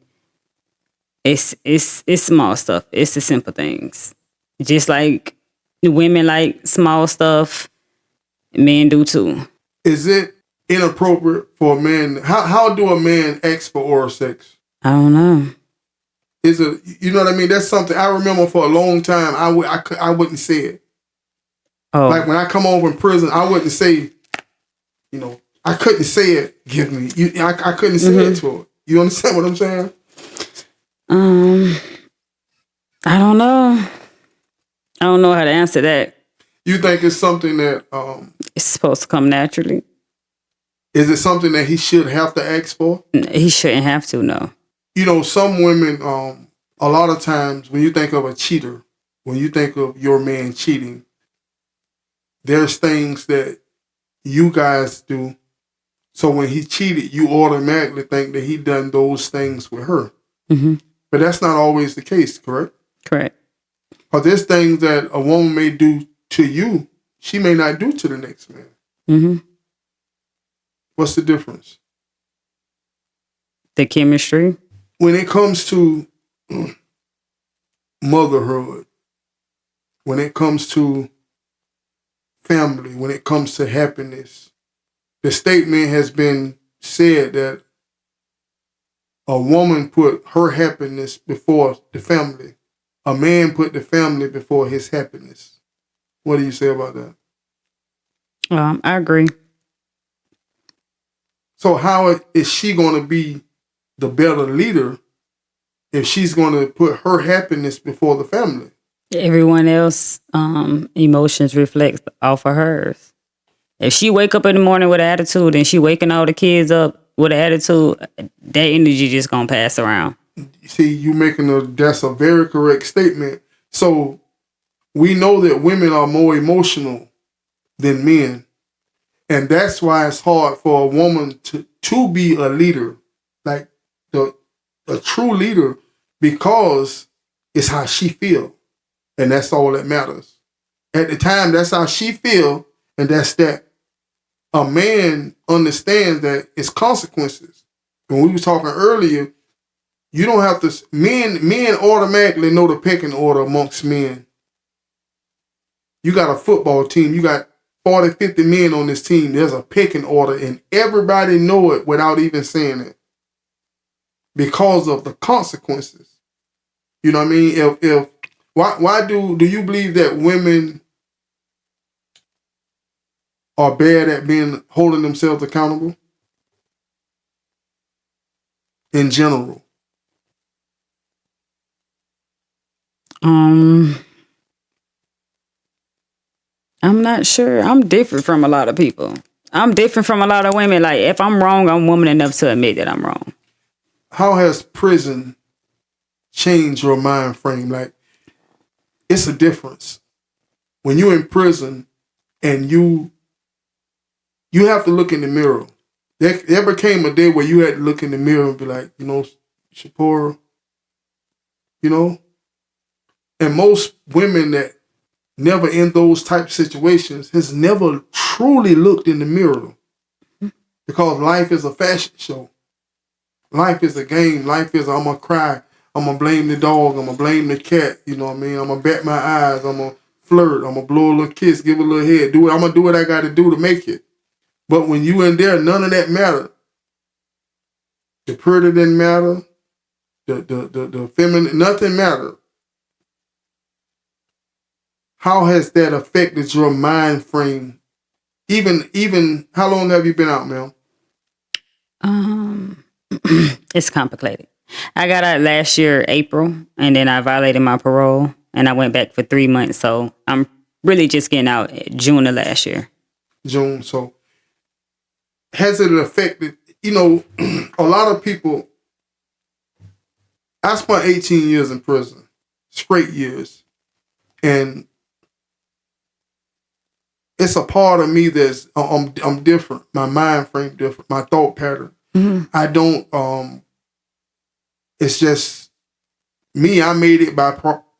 It's small stuff. It's the simple things. Just like women like small stuff, men do too. Is it inappropriate for a man? How do a man ask for oral sex? I don't know. Is it, you know what I mean? That's something I remember for a long time. I wouldn't say it. Oh, Like when I come home from prison, I wouldn't say, you know, I couldn't say it. Give me. I couldn't say it to her. You understand what I'm saying? I don't know. I don't know how to answer that. You think it's something that It's supposed to come naturally. is it something that he should have to ask for? He shouldn't have to. No. You know, some women, a lot of times when you think of a cheater, when you think of your man cheating, there's things that you guys do. So when he cheated, you automatically think that he done those things with her. Mm-hmm. But that's not always the case, correct? Correct. Because there's things that a woman may do to you, she may not do to the next man. Mm-hmm. What's the difference? The chemistry. When it comes to motherhood, when it comes to family, when it comes to happiness, the statement has been said that a woman put her happiness before the family. A man put the family before his happiness. What do you say about that? I agree. So how is she going to be the better leader if she's going to put her happiness before the family? Everyone else emotions reflect off of hers. If she wake up in the morning with an attitude and she waking all the kids up with an attitude, that energy just gonna pass around. See, that's a very correct statement. So we know that women are more emotional than men. And that's why it's hard for a woman to be a leader, like a true leader, because it's how she feel. And that's all that matters. At the time, that's how she feel, and that's that. A man understands that it's consequences. When we were talking earlier, you don't have to, men automatically know the pecking order amongst men. You got a football team, you got 40, 50 men on this team. There's a pecking order, and everybody know it without even saying it because of the consequences. You know what I mean? Why do you believe that women are bad at holding themselves accountable? In general. I'm not sure. I'm different from a lot of people. I'm different from a lot of women. Like, if I'm wrong, I'm woman enough to admit that I'm wrong. How has prison changed your mind frame? Like, it's a difference. When you're in prison and you have to look in the mirror. There became a day where you had to look in the mirror and be like, you know, Shapora, you know? And most women that never in those type of situations has never truly looked in the mirror, because life is a fashion show. Life is a game. Life is, I'm going to cry. I'm going to blame the dog. I'm going to blame the cat. You know what I mean? I'm going to bat my eyes. I'm going to flirt. I'm going to blow a little kiss, give a little head. I'm going to do what I got to do to make it. But when you in there, none of that matter. The pretty didn't matter. The feminine, nothing mattered. How has that affected your mind frame? Even how long have you been out, ma'am? It's complicated. I got out last year, April, and then I violated my parole, and I went back for 3 months. So I'm really just getting out June of last year. June. So has it affected? You know, a lot of people. I spent 18 years in prison, straight years, and it's a part of me that's I'm different. My mind frame different. My thought pattern. I don't. It's just me. I made it by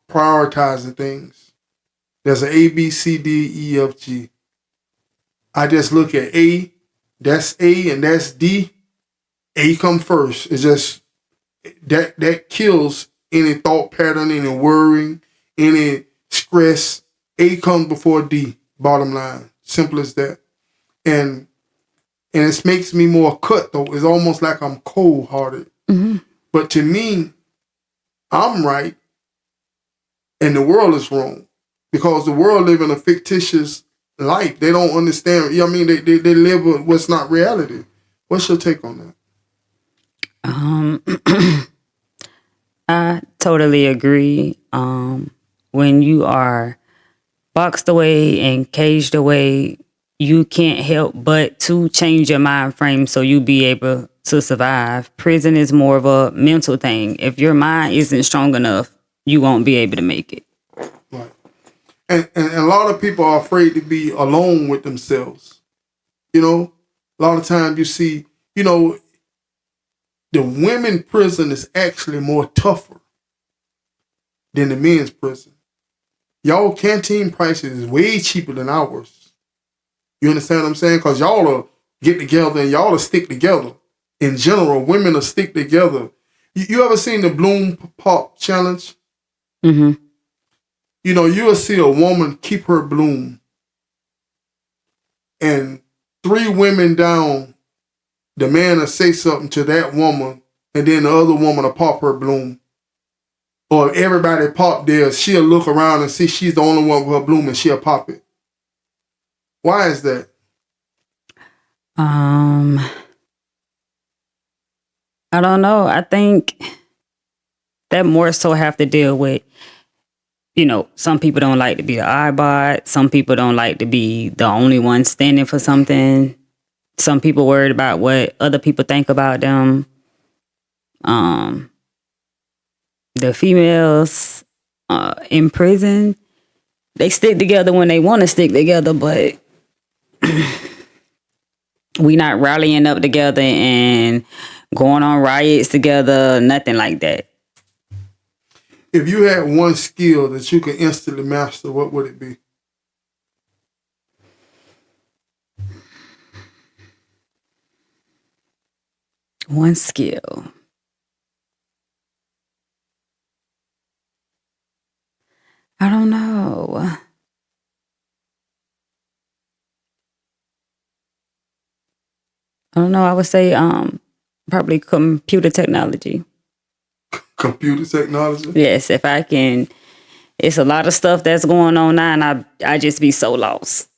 prioritizing things. There's an A, B, C, D, E, F, G. I just look at A. That's A, and that's D. A come first. It's just that kills any thought pattern, any worrying, any stress. A comes before D. Bottom line, simple as that. And it makes me more cutthroat. It's almost like I'm cold hearted. But to me, I'm right, and the world is wrong because the world live in a fictitious life. They don't understand. You know what I mean? They live with what's not reality. What's your take on that? I totally agree. When you are boxed away and caged away, you can't help but to change your mind frame so you be able to survive. Prison is more of a mental thing. If your mind isn't strong enough, you won't be able to make it. Right. And a lot of people are afraid to be alone with themselves. You know, a lot of times you see, you know, the women prison is actually more tougher than the men's prison. Y'all canteen prices is way cheaper than ours. You understand what I'm saying? Because y'all will get together and y'all will stick together. In general, women will stick together. You ever seen the Bloom Pop Challenge? Mm-hmm. You know, you'll see a woman keep her bloom. And 3 women down, the man will say something to that woman, and then the other woman will pop her bloom. Or if everybody pop theirs, she'll look around and see she's the only one with her bloom and she'll pop it. Why is that? I don't know. I think that more so have to deal with, you know, some people don't like to be the eyebot. Some people don't like to be the only one standing for something. Some people worried about what other people think about them. The females in prison, they stick together when they want to stick together, but we not rallying up together and going on riots together, nothing like that. If you had one skill that you could instantly master, what would it be? One skill. I don't know. I would say probably computer technology. Computer technology? Yes, if I can. It's a lot of stuff that's going on now, and I just be so lost.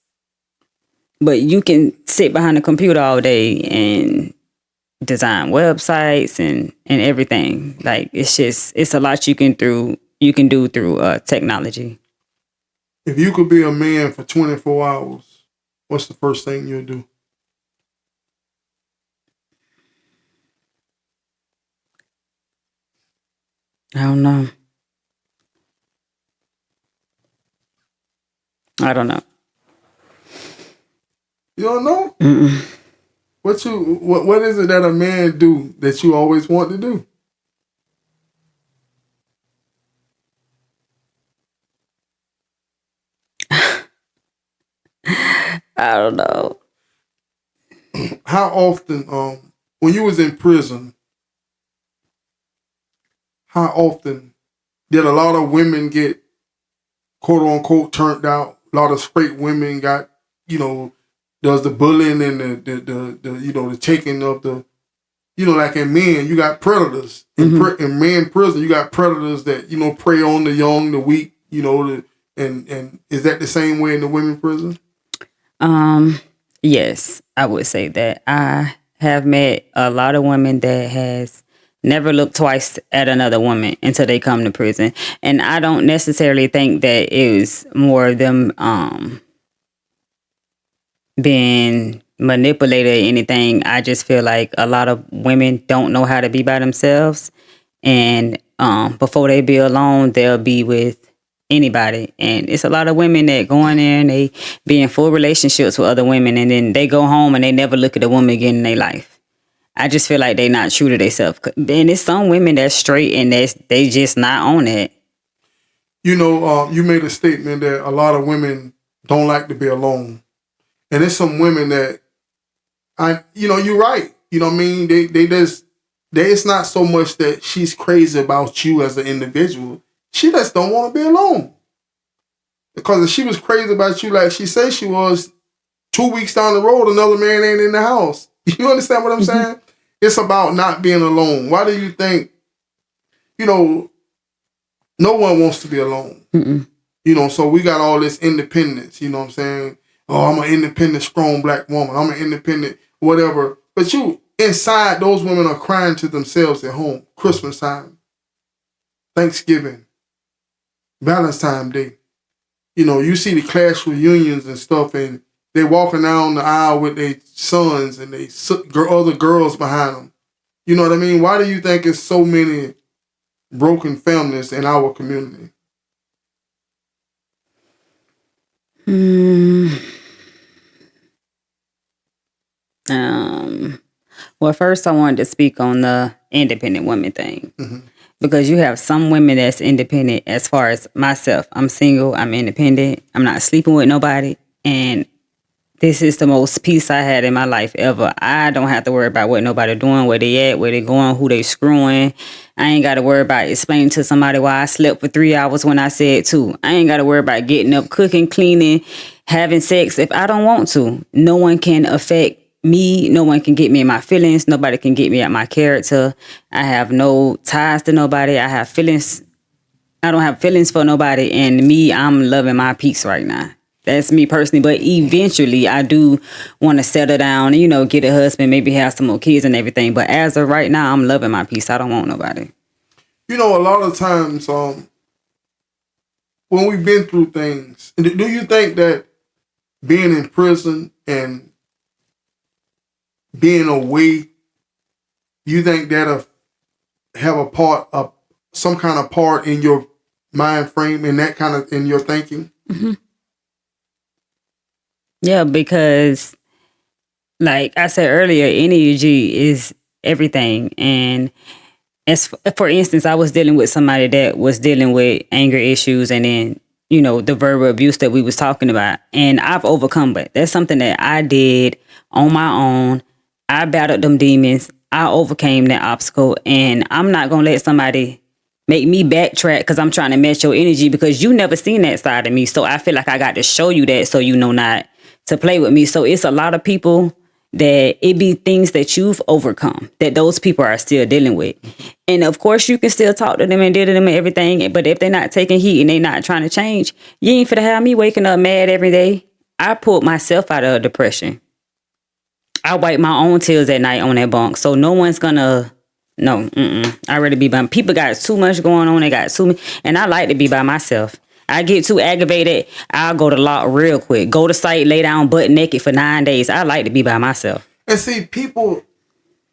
But you can sit behind a computer all day and design websites and everything. Like it's a lot you can do through technology. If you could be a man for 24 hours, what's the first thing you'll do? I don't know. I don't know. You don't know? Mm-mm. What is it that a man do that you always want to do? I don't know. How often, when you was in prison, how often did a lot of women get quote unquote turned out? A lot of straight women got, you know, does the bullying and the you know, the taking of the You know, like in men, you got predators. In men prison, you got predators that, you know, prey on the young, the weak, you know, and is that the same way in the women prison? Yes, I would say that. I have met a lot of women that has never looked twice at another woman until they come to prison. And I don't necessarily think that it was more of them being manipulated or anything. I just feel like a lot of women don't know how to be by themselves. And before they be alone, they'll be with anybody. And it's a lot of women that go in there and they be in full relationships with other women, and then they go home and they never look at a woman again in their life. I just feel like they not true to themselves. And it's some women that's straight and they just not on it. You know, you made a statement that a lot of women don't like to be alone. And there's some women that, you're right. You know what I mean? It's not so much that she's crazy about you as an individual. She just don't want to be alone. Because if she was crazy about you like she said she was, 2 weeks down the road, another man ain't in the house. You understand what I'm saying? It's about not being alone. Why do you think, no one wants to be alone. So we got all this independence, you know what I'm saying? Oh, I'm an independent, strong black woman. I'm an independent, whatever. But inside, those women are crying to themselves at home. Christmas time, Thanksgiving, Valentine's Day. You see the class reunions and stuff, and they walking down the aisle with their sons and they other girls behind them. You know what I mean? Why do you think it's so many broken families in our community? Well, first I wanted to speak on the independent women thing. Because you have some women that's independent as far as myself. I'm single, I'm independent, I'm not sleeping with nobody, and this is the most peace I had in my life ever. I don't have to worry about what nobody doing, where they at, where they going, who they screwing. I ain't got to worry about explaining to somebody why I slept for 3 hours when I said 2. I ain't got to worry about getting up, cooking, cleaning, having sex if I don't want to. No one can affect me. No one can get me in my feelings. Nobody can get me at my character. I have no ties to nobody. I have feelings. I don't have feelings for nobody. And me, I'm loving my peace right now. That's me personally. But eventually, I do want to settle down and, get a husband, maybe have some more kids and everything. But as of right now, I'm loving my peace. I don't want nobody. A lot of times when we've been through things, do you think that being in prison and being away, you think that'll have some kind of part in your mind frame and that kind of in your thinking? Yeah, because like I said earlier, energy is everything. And as for instance, I was dealing with somebody that was dealing with anger issues and then, the verbal abuse that we was talking about. And I've overcome it. That's something that I did on my own. I battled them demons. I overcame that obstacle. And I'm not going to let somebody make me backtrack because I'm trying to match your energy because you never seen that side of me. So I feel like I got to show you that so you know not to play with me. So it's a lot of people that it be things that you've overcome that those people are still dealing with. And of course you can still talk to them and deal to them and everything. But if they're not taking heat and they not trying to change, you ain't finna have me waking up mad every day. I pulled myself out of depression. I wipe my own tears at night on that bunk. So no one's gonna, no, I rather be by, people got too much going on. They got too many, and I like to be by myself. I get too aggravated, I'll go to lock real quick. Go to site, lay down butt naked for 9 days. I like to be by myself. And see, people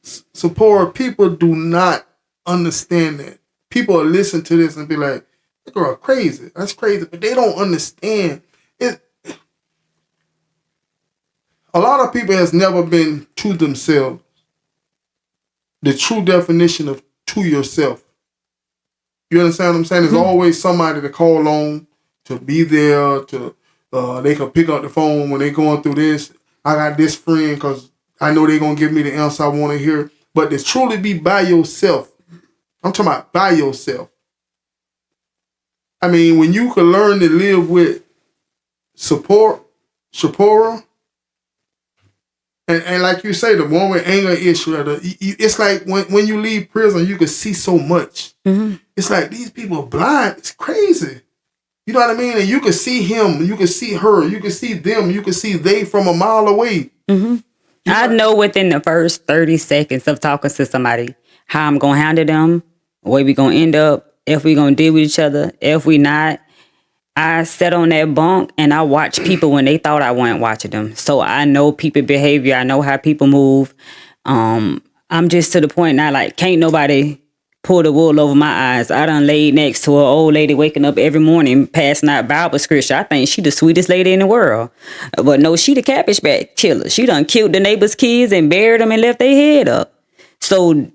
do not understand that. People will listen to this and be like, that girl crazy. That's crazy. But they don't understand. A lot of people has never been to themselves. The true definition of to yourself. You understand what I'm saying? There's always somebody to call on, to be there, to they can pick up the phone when they're going through this. I got this friend because I know they're going to give me the answer I want to hear. But to truly be by yourself, I'm talking about by yourself. I mean, when you can learn to live with Shapora, And like you say, the one with anger issue, it's like when you leave prison, you can see so much. Mm-hmm. It's like these people are blind. It's crazy. You know what I mean? And you can see him, you can see her, you can see them, you can see they from a mile away. Mm-hmm. I know within the first 30 seconds of talking to somebody how I'm going to handle them, where we going to end up, if we going to deal with each other, if we not. I sat on that bunk and I watched people when they thought I wasn't watching them. So I know people behavior. I know how people move. I'm just to the point now, like, can't nobody pull the wool over my eyes. I done laid next to an old lady waking up every morning, passing out Bible scripture. I think she the sweetest lady in the world. But no, she the cabbage patch killer. She done killed the neighbor's kids and buried them and left their head up. So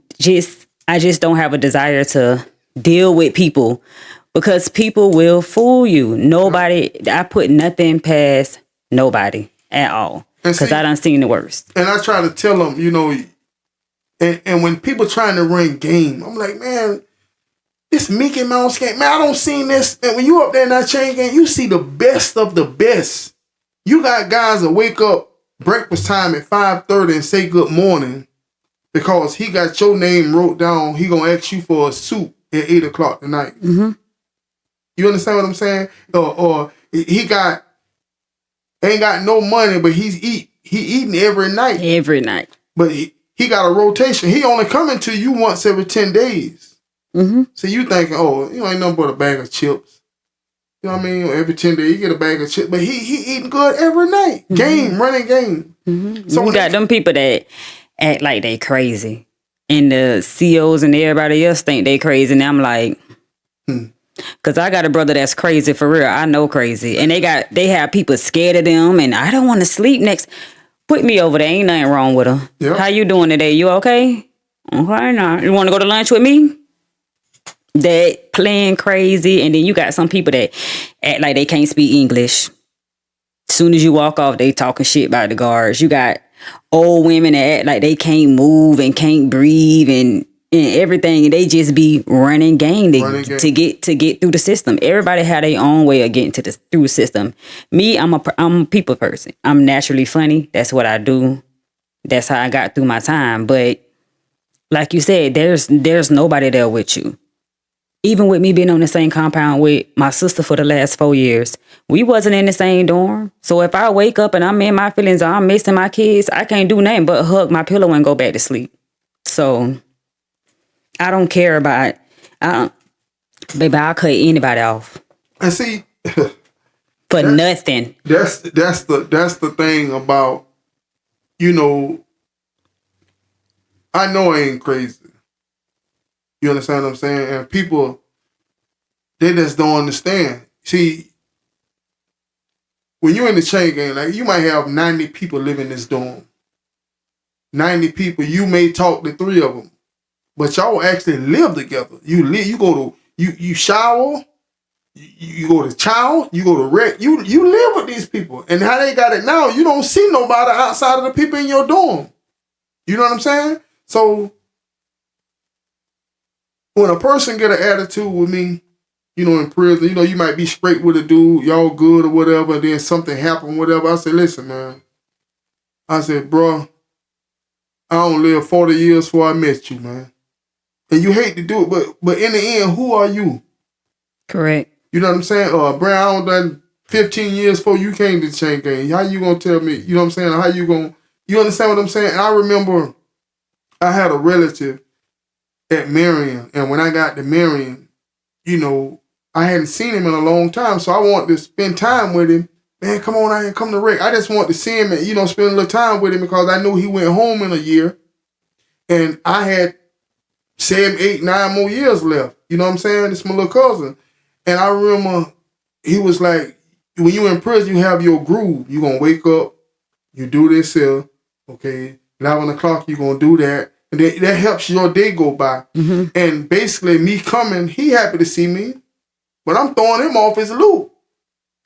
I just don't have a desire to deal with people because people will fool you. I put nothing past nobody at all because I done seen the worst. And I try to tell them, and when people trying to run game, I'm like, man, this Mickey Mouse game, man, I don't seen this. And when you up there in that chain game, you see the best of the best. You got guys that wake up breakfast time at 5:30 and say good morning because he got your name wrote down. He gonna ask you for a soup at 8 o'clock tonight. Mm-hmm. You understand what I'm saying? Or he ain't got no money, but he eating every night. Every night. But he got a rotation. He only coming to you once every 10 days. Mm-hmm. So you thinking, ain't nothing but a bag of chips. You know what I mean? Every 10 days, you get a bag of chips. But he eating good every night. Mm-hmm. Running game. Mm-hmm. So we got them people that act like they crazy. And the CEOs and everybody else think they crazy. And I'm like, because I got a brother that's crazy for real. I know crazy. And they have people scared of them. And I don't want to sleep next. Put me over there. Ain't nothing wrong with her. Yep. How you doing today? You okay? Okay, now. You want to go to lunch with me? That playing crazy. And then you got some people that act like they can't speak English. Soon as you walk off, they talking shit about the guards. You got old women that act like they can't move and can't breathe and everything. And they just be running game to get through the system. Everybody had their own way of getting through the system. Me, I'm a people person. I'm naturally funny. That's what I do. That's how I got through my time. But like you said, there's nobody there with you. Even with me being on the same compound with my sister for the last 4 years, we wasn't in the same dorm. So if I wake up and I'm in my feelings or I'm missing my kids, I can't do nothing but hug my pillow and go back to sleep. So I don't care about baby, I'll cut anybody off. And see, for nothing. That's the thing about, I know I ain't crazy. You understand what I'm saying? And people, they just don't understand. See, when you're in the chain gang, like you might have 90 people living in this dorm. 90 people, you may talk to 3 of them. But y'all actually live together. You shower, you go to chow, you go to rec, you live with these people. And how they got it now, you don't see nobody outside of the people in your dorm. You know what I'm saying? So when a person get an attitude with me, in prison, you might be straight with a dude, y'all good or whatever, and then something happen, whatever. I said, listen, man. I said, bro, I don't live 40 years before I met you, man. And you hate to do it, but in the end, who are you? Correct. You know what I'm saying? Brian, I don't done 15 years before you came to the chain gang. How you gonna tell me? You know what I'm saying? You understand what I'm saying? And I remember I had a relative at Marion, and when I got to Marion, I hadn't seen him in a long time, so I wanted to spend time with him. Man, come on out here, come to Rick. I just wanted to see him and, spend a little time with him because I knew he went home in a year, and I had 7, 8, 9 more years left. You know what I'm saying? It's my little cousin. And I remember he was like, when you in prison, you have your groove. You're going to wake up, you do this here, okay, 11 o'clock, you're going to do that. And that helps your day go by. Mm-hmm. And basically me coming, he happy to see me, but I'm throwing him off his loop.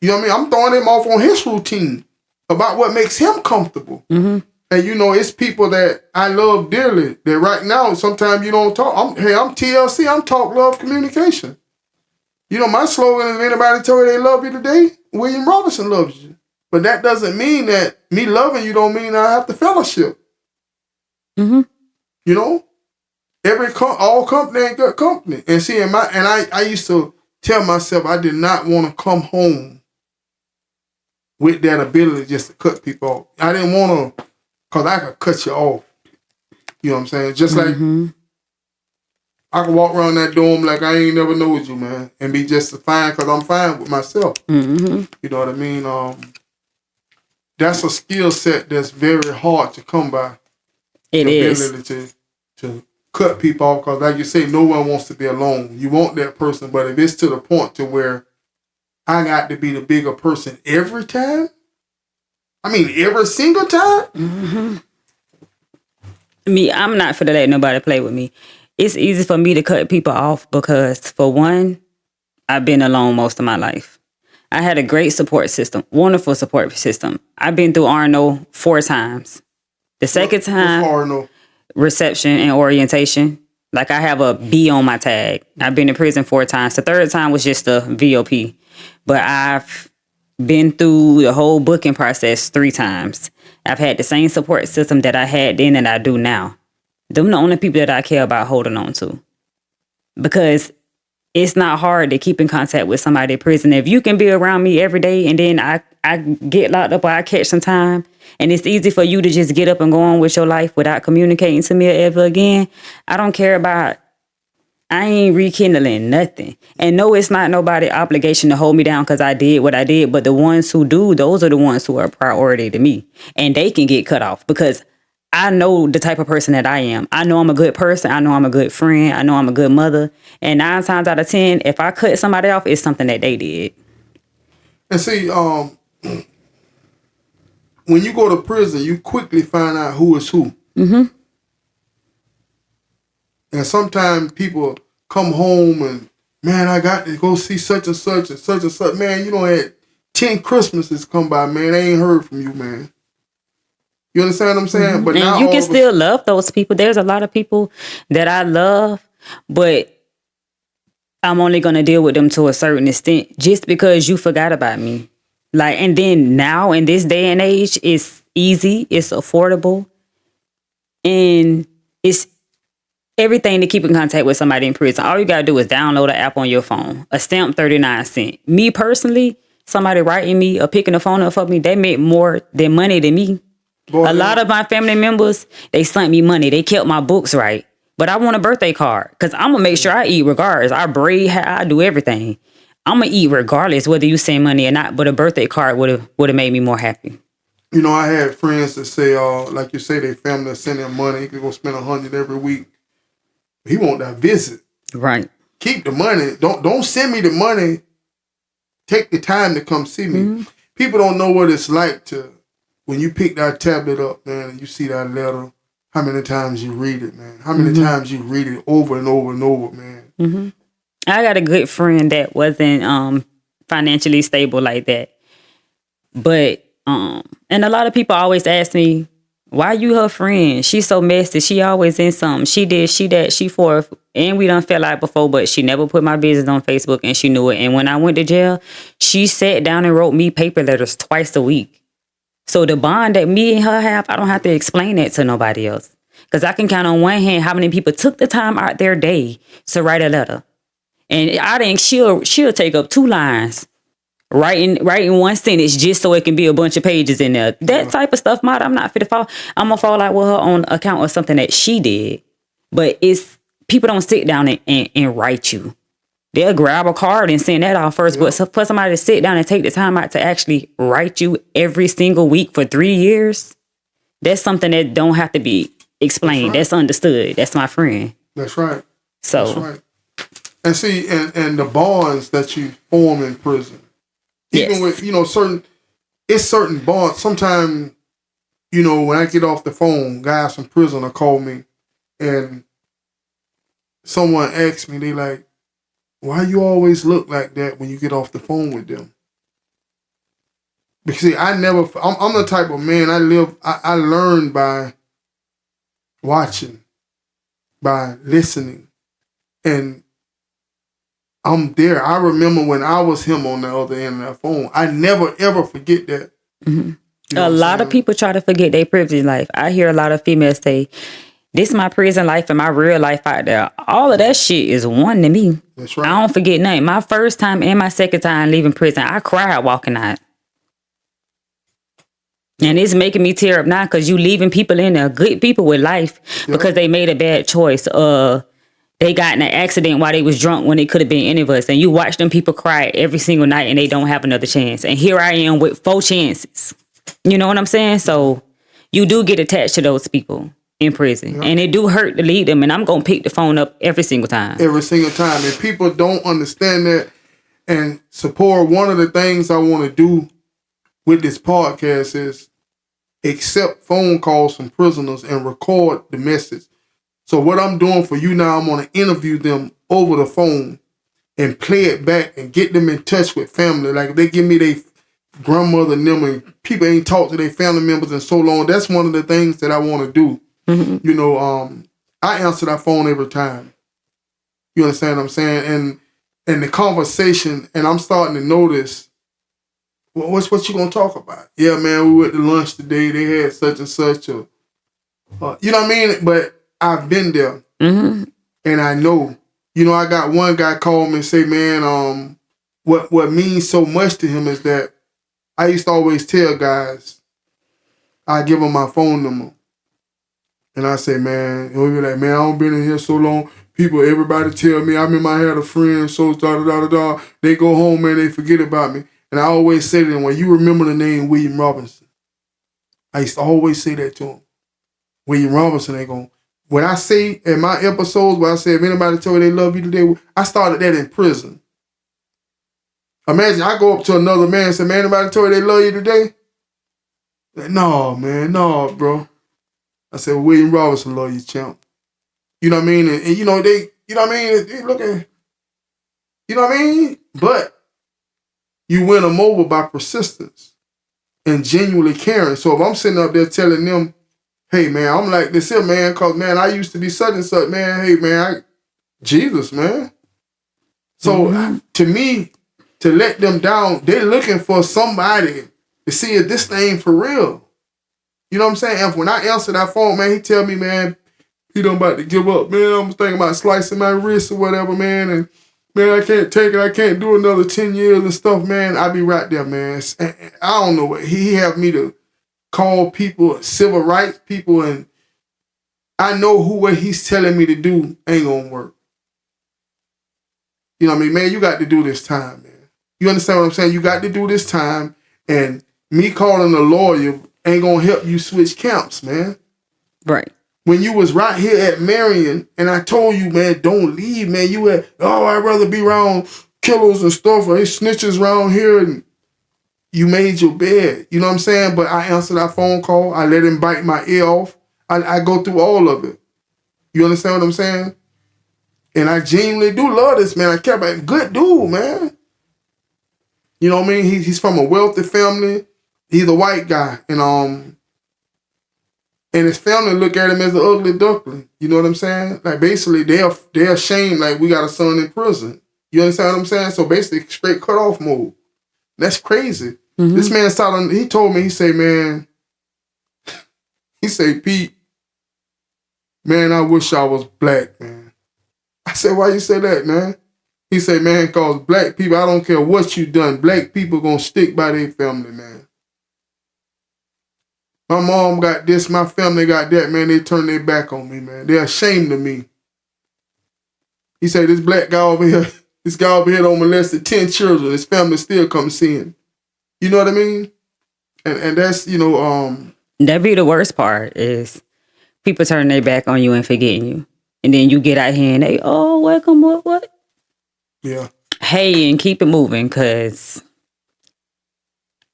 You know what I mean? I'm throwing him off on his routine about what makes him comfortable. Mm-hmm. And it's people that I love dearly that right now, sometimes you don't talk. I'm TLC, I'm talk, love, communication. My slogan is, if anybody told you they love you today, William Robinson loves you. But that doesn't mean that me loving you don't mean I have to fellowship. Mm-hmm. You know, all company ain't good company. And see, I used to tell myself I did not want to come home with that ability just to cut people off. I didn't want to, because I could cut you off. You know what I'm saying? Just like I can walk around that dorm like I ain't never knowed you, man, and be just fine because I'm fine with myself. Mm-hmm. You know what I mean? That's a skill set that's very hard to come by. It is. Ability to cut people off because, like you say, no one wants to be alone. You want that person, but if it's to the point to where I got to be the bigger person every time, I mean every single time. Mm-hmm. Me, I'm not for to let nobody play with me. It's easy for me to cut people off because, for one, I've been alone most of my life. I had a great support system, wonderful support system. I've been through RNO 4 times. The second time, what's RNO? Reception and orientation. Like, I have a B on my tag. I've been in prison 4 times. The third time was just a VOP. But I've been through the whole booking process 3 times. I've had the same support system that I had then that I do now. Them the only people that I care about holding on to. Because it's not hard to keep in contact with somebody in prison. If you can be around me every day and then I get locked up or I catch some time, and it's easy for you to just get up and go on with your life without communicating to me ever again, I don't care about, I ain't rekindling nothing. And no, it's not nobody's obligation to hold me down because I did what I did. But the ones who do, those are the ones who are a priority to me. And they can get cut off because I know the type of person that I am. I know I'm a good person. I know I'm a good friend. I know I'm a good mother. And 9 times out of 10, if I cut somebody off, it's something that they did. And see, when you go to prison, you quickly find out who is who. Mm-hmm. And sometimes people come home and, man, I got to go see such and such and such and such. Man, you don't had 10 Christmases come by, man. I ain't heard from you, man. You understand what I'm saying? Mm-hmm. But and now you can still love those people. There's a lot of people that I love, but I'm only going to deal with them to a certain extent just because you forgot about me. Like, and then now in this day and age, it's easy, it's affordable, and it's everything to keep in contact with somebody in prison. All you got to do is download an app on your phone. A stamp, 39 cents. Me personally, somebody writing me or picking the phone up for me, they make more than money than me. Boy, a lot of my family members, they sent me money. They kept my books right. But I want a birthday card because I'm going to make sure I eat regardless. I braid hair, I do everything. I'm going to eat regardless whether you send money or not. But a birthday card would have made me more happy. You know, I had friends that say, like you say, their family send them money. He could go spend $100 every week. He want that visit. Right. Keep the money. Don't send me the money. Take the time to come see me. Mm-hmm. People don't know what it's like to, when you pick that tablet up, man, and you see that letter, how many times you read it, man. How many times you read it over and over and over, man. Mm-hmm. I got a good friend that wasn't financially stable like that. But, and a lot of people always ask me, why you her friend? She's so messy. She always in something. She did, she that, she forth. And we done fell out before, but she never put my business on Facebook and she knew it. And when I went to jail, she sat down and wrote me paper letters twice a week. So the bond that me and her have, I don't have to explain that to nobody else. Because I can count on one hand how many people took the time out their day to write a letter. And I think she'll take up 2 lines. Writing one sentence just so it can be a bunch of pages in there. That type of stuff, I'm not fit to fall. I'm gonna fall out with her on account of something that she did. But it's people don't sit down and write you. They'll grab a card and send that off first. But for somebody to sit down and take the time out to actually write you every single week for 3 years, that's something that don't have to be explained. That's understood. That's my friend. That's right. So that's right. And see, and the bonds that you form in prison. Even with, certain bonds. Sometimes, when I get off the phone, guys from prison will call me and someone asks me, they like, why you always look like that when you get off the phone with them? Because see, I'm the type of man, I learn by watching, by listening. And I'm there. I remember when I was him on the other end of that phone. I never, ever forget that. know A what I'm lot of saying? people try to forget their privilege life. I hear a lot of females say, this my prison life and my real life out there. All of that shit is one to me. That's I right. don't forget nothing. My first time and my second time leaving prison, I cried walking out. And it's making me tear up now because you leaving people in there, good people with life, because they made a bad choice. They got in an accident while they was drunk when it could have been any of us. And you watch them people cry every single night and they don't have another chance. And here I am with 4 chances. You know what I'm saying? So you do get attached to those people in prison. Yeah. And it do hurt to leave them. And I'm going to pick the phone up every single time. Every single time. And people don't understand that. And support, one of the things I want to do with this podcast is accept phone calls from prisoners and record the message. So what I'm doing for you now, I'm going to interview them over the phone and play it back and get them in touch with family. Like they give me their grandmother and them, and people ain't talked to their family members in so long. That's one of the things that I want to do. You know, I answer that phone every time. You understand what I'm saying? And the conversation, and I'm starting to notice, well, what you gonna talk about? Yeah, man, we went to lunch today. They had such and such. You know what I mean? But I've been there, and I know. You know, I got one guy call me and say, man, what means so much to him is that I used to always tell guys, I give them my phone number. And I say, man, he'll be like, man, I don't been in here so long. People, everybody tell me, I remember I had a friend, so da-da-da-da-da. They go home, man, they forget about me. And I always say to them, when you remember the name William Robinson, I used to always say that to them. William Robinson, they go, when I say in my episodes, where I say, if anybody told you they love you today, I started that in prison. Imagine I go up to another man and say, man, anybody told you they love you today? Like, no, man, no, bro. I said, William Robinson love you, champ. You know what I mean? And you know, they, you know what I mean? They look at, you know what I mean? But you win them over by persistence and genuinely caring. So if I'm sitting up there telling them, hey, man, I'm like this here, man, because, man, I used to be such and such, man. Hey, man, Jesus, man. So to me, to let them down, they're looking for somebody to see if this thing for real. You know what I'm saying? And when I answer that phone, man, he tell me, man, he don't about to give up, man. I'm thinking about slicing my wrist or whatever, man. And, man, I can't take it. I can't do another 10 years and stuff, man. I be right there, man. And I don't know what. He have me to call people, civil rights people, and I know what he's telling me to do ain't going to work. You know what I mean? Man, you got to do this time, man. You understand what I'm saying? You got to do this time, and me calling a lawyer ain't gonna help you switch camps, man. Right. When you was right here at Marion, and I told you, man, don't leave, man. You had, I'd rather be around killers and stuff, or they snitches around here, and you made your bed. You know what I'm saying? But I answered that phone call. I let him bite my ear off. I go through all of it. You understand what I'm saying? And I genuinely do love this man. I care about him. Good dude, man. You know what I mean? He's from a wealthy family. He's a white guy, and his family look at him as an ugly duckling. You know what I'm saying? Like basically, they're ashamed. Like we got a son in prison. You understand what I'm saying? So basically, straight cut off mode. That's crazy. This man started. He told me. He say, man. He say, Pete, man, I wish I was black, man. I said, why you say that, man? He say, man, cause black people, I don't care what you done. Black people gonna stick by their family, man. My mom got this, my family got that, man. They turned their back on me, man. They're ashamed of me. He said, this black guy over here, this guy over here don't molested 10 children. His family still come see him. You know what I mean? And that's, you know, That be the worst part is people turning their back on you and forgetting you. And then you get out here and they, oh, welcome, what? Yeah. Hey, and keep it moving, because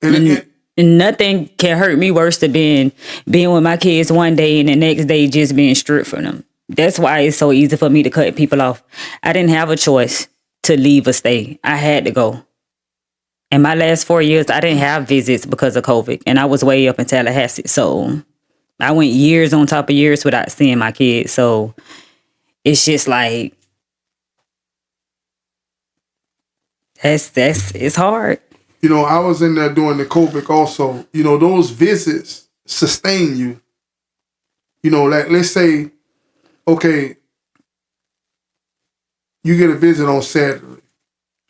And nothing can hurt me worse than being with my kids one day and the next day just being stripped from them. That's why it's so easy for me to cut people off. I didn't have a choice to leave or stay. I had to go. In my last 4 years, I didn't have visits because of COVID, and I was way up in Tallahassee. So I went years on top of years without seeing my kids. So it's just like, it's hard. You know, I was in there doing the COVID also. You know, those visits sustain you. You know, like let's say, okay, you get a visit on Saturday.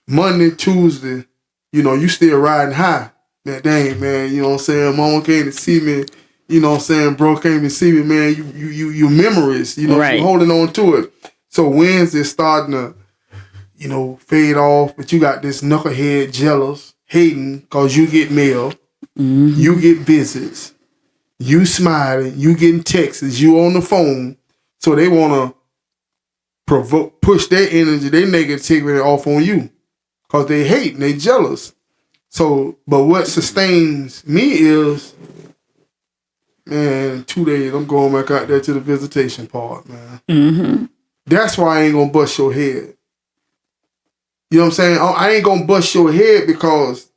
Monday, Tuesday, you know, you still riding high. That dang, man, you know what I'm saying? Mama came to see me, you know what I'm saying? Bro came to see me, man. You memories, you know, Right. you're holding on to it. So Wednesday's starting to, you know, fade off, but you got this knucklehead jealous, hating, because you get mail, you get visits, you smiling, you getting texts, you on the phone. So they want to push their energy, their negativity off on you, because they hate and they jealous. So, but what sustains me is, man, 2 days, I'm going back out there to the visitation part, man. That's why I ain't going to bust your head. You know what I'm saying? I ain't going to bust your head because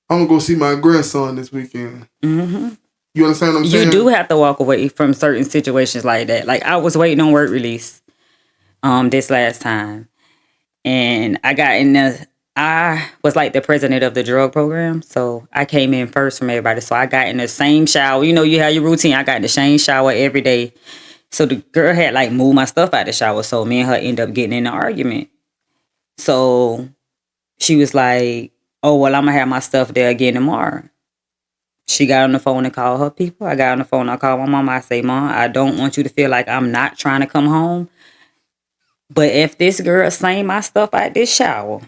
I'm going to go see my grandson this weekend. You understand what I'm saying? You do have to walk away from certain situations like that. Like I was waiting on work release this last time. And I was like the president of the drug program. So I came in first from everybody. So I got in the same shower. You know, you have your routine. I got in the same shower every day. So the girl had like moved my stuff out the shower. So me and her ended up getting in an argument. So she was like, oh, well, I'm going to have my stuff there again tomorrow. She got on the phone and called her people. I got on the phone. I called my mom. I say, Mom, I don't want you to feel like I'm not trying to come home. But if this girl slang my stuff out this shower,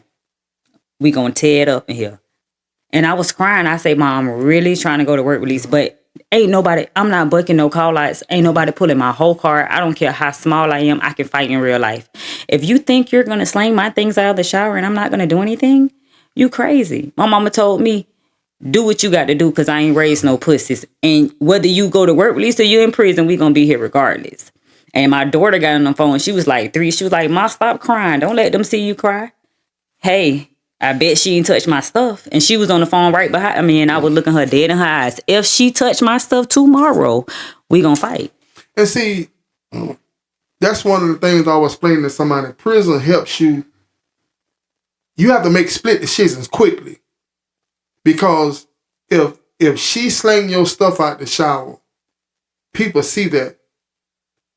we going to tear it up in here. And I was crying. I say, Mom, I'm really trying to go to work release. But ain't nobody, I'm not booking no call outs. Ain't nobody pulling my whole car. I don't care how small I am. I can fight in real life. If you think you're going to sling my things out of the shower and I'm not going to do anything, you crazy. My mama told me, do what you got to do because I ain't raised no pussies. And whether you go to work release or you in prison, we going to be here regardless. And my daughter got on the phone. She was like 3. She was like, Ma, stop crying. Don't let them see you cry. Hey, I bet she ain't touched my stuff. And she was on the phone right behind me, and I was looking her dead in her eyes. If she touched my stuff tomorrow, we gonna fight. And see, that's one of the things I was explaining to somebody. Prison helps you. You have to make split decisions quickly. Because if she slang your stuff out the shower, people see that.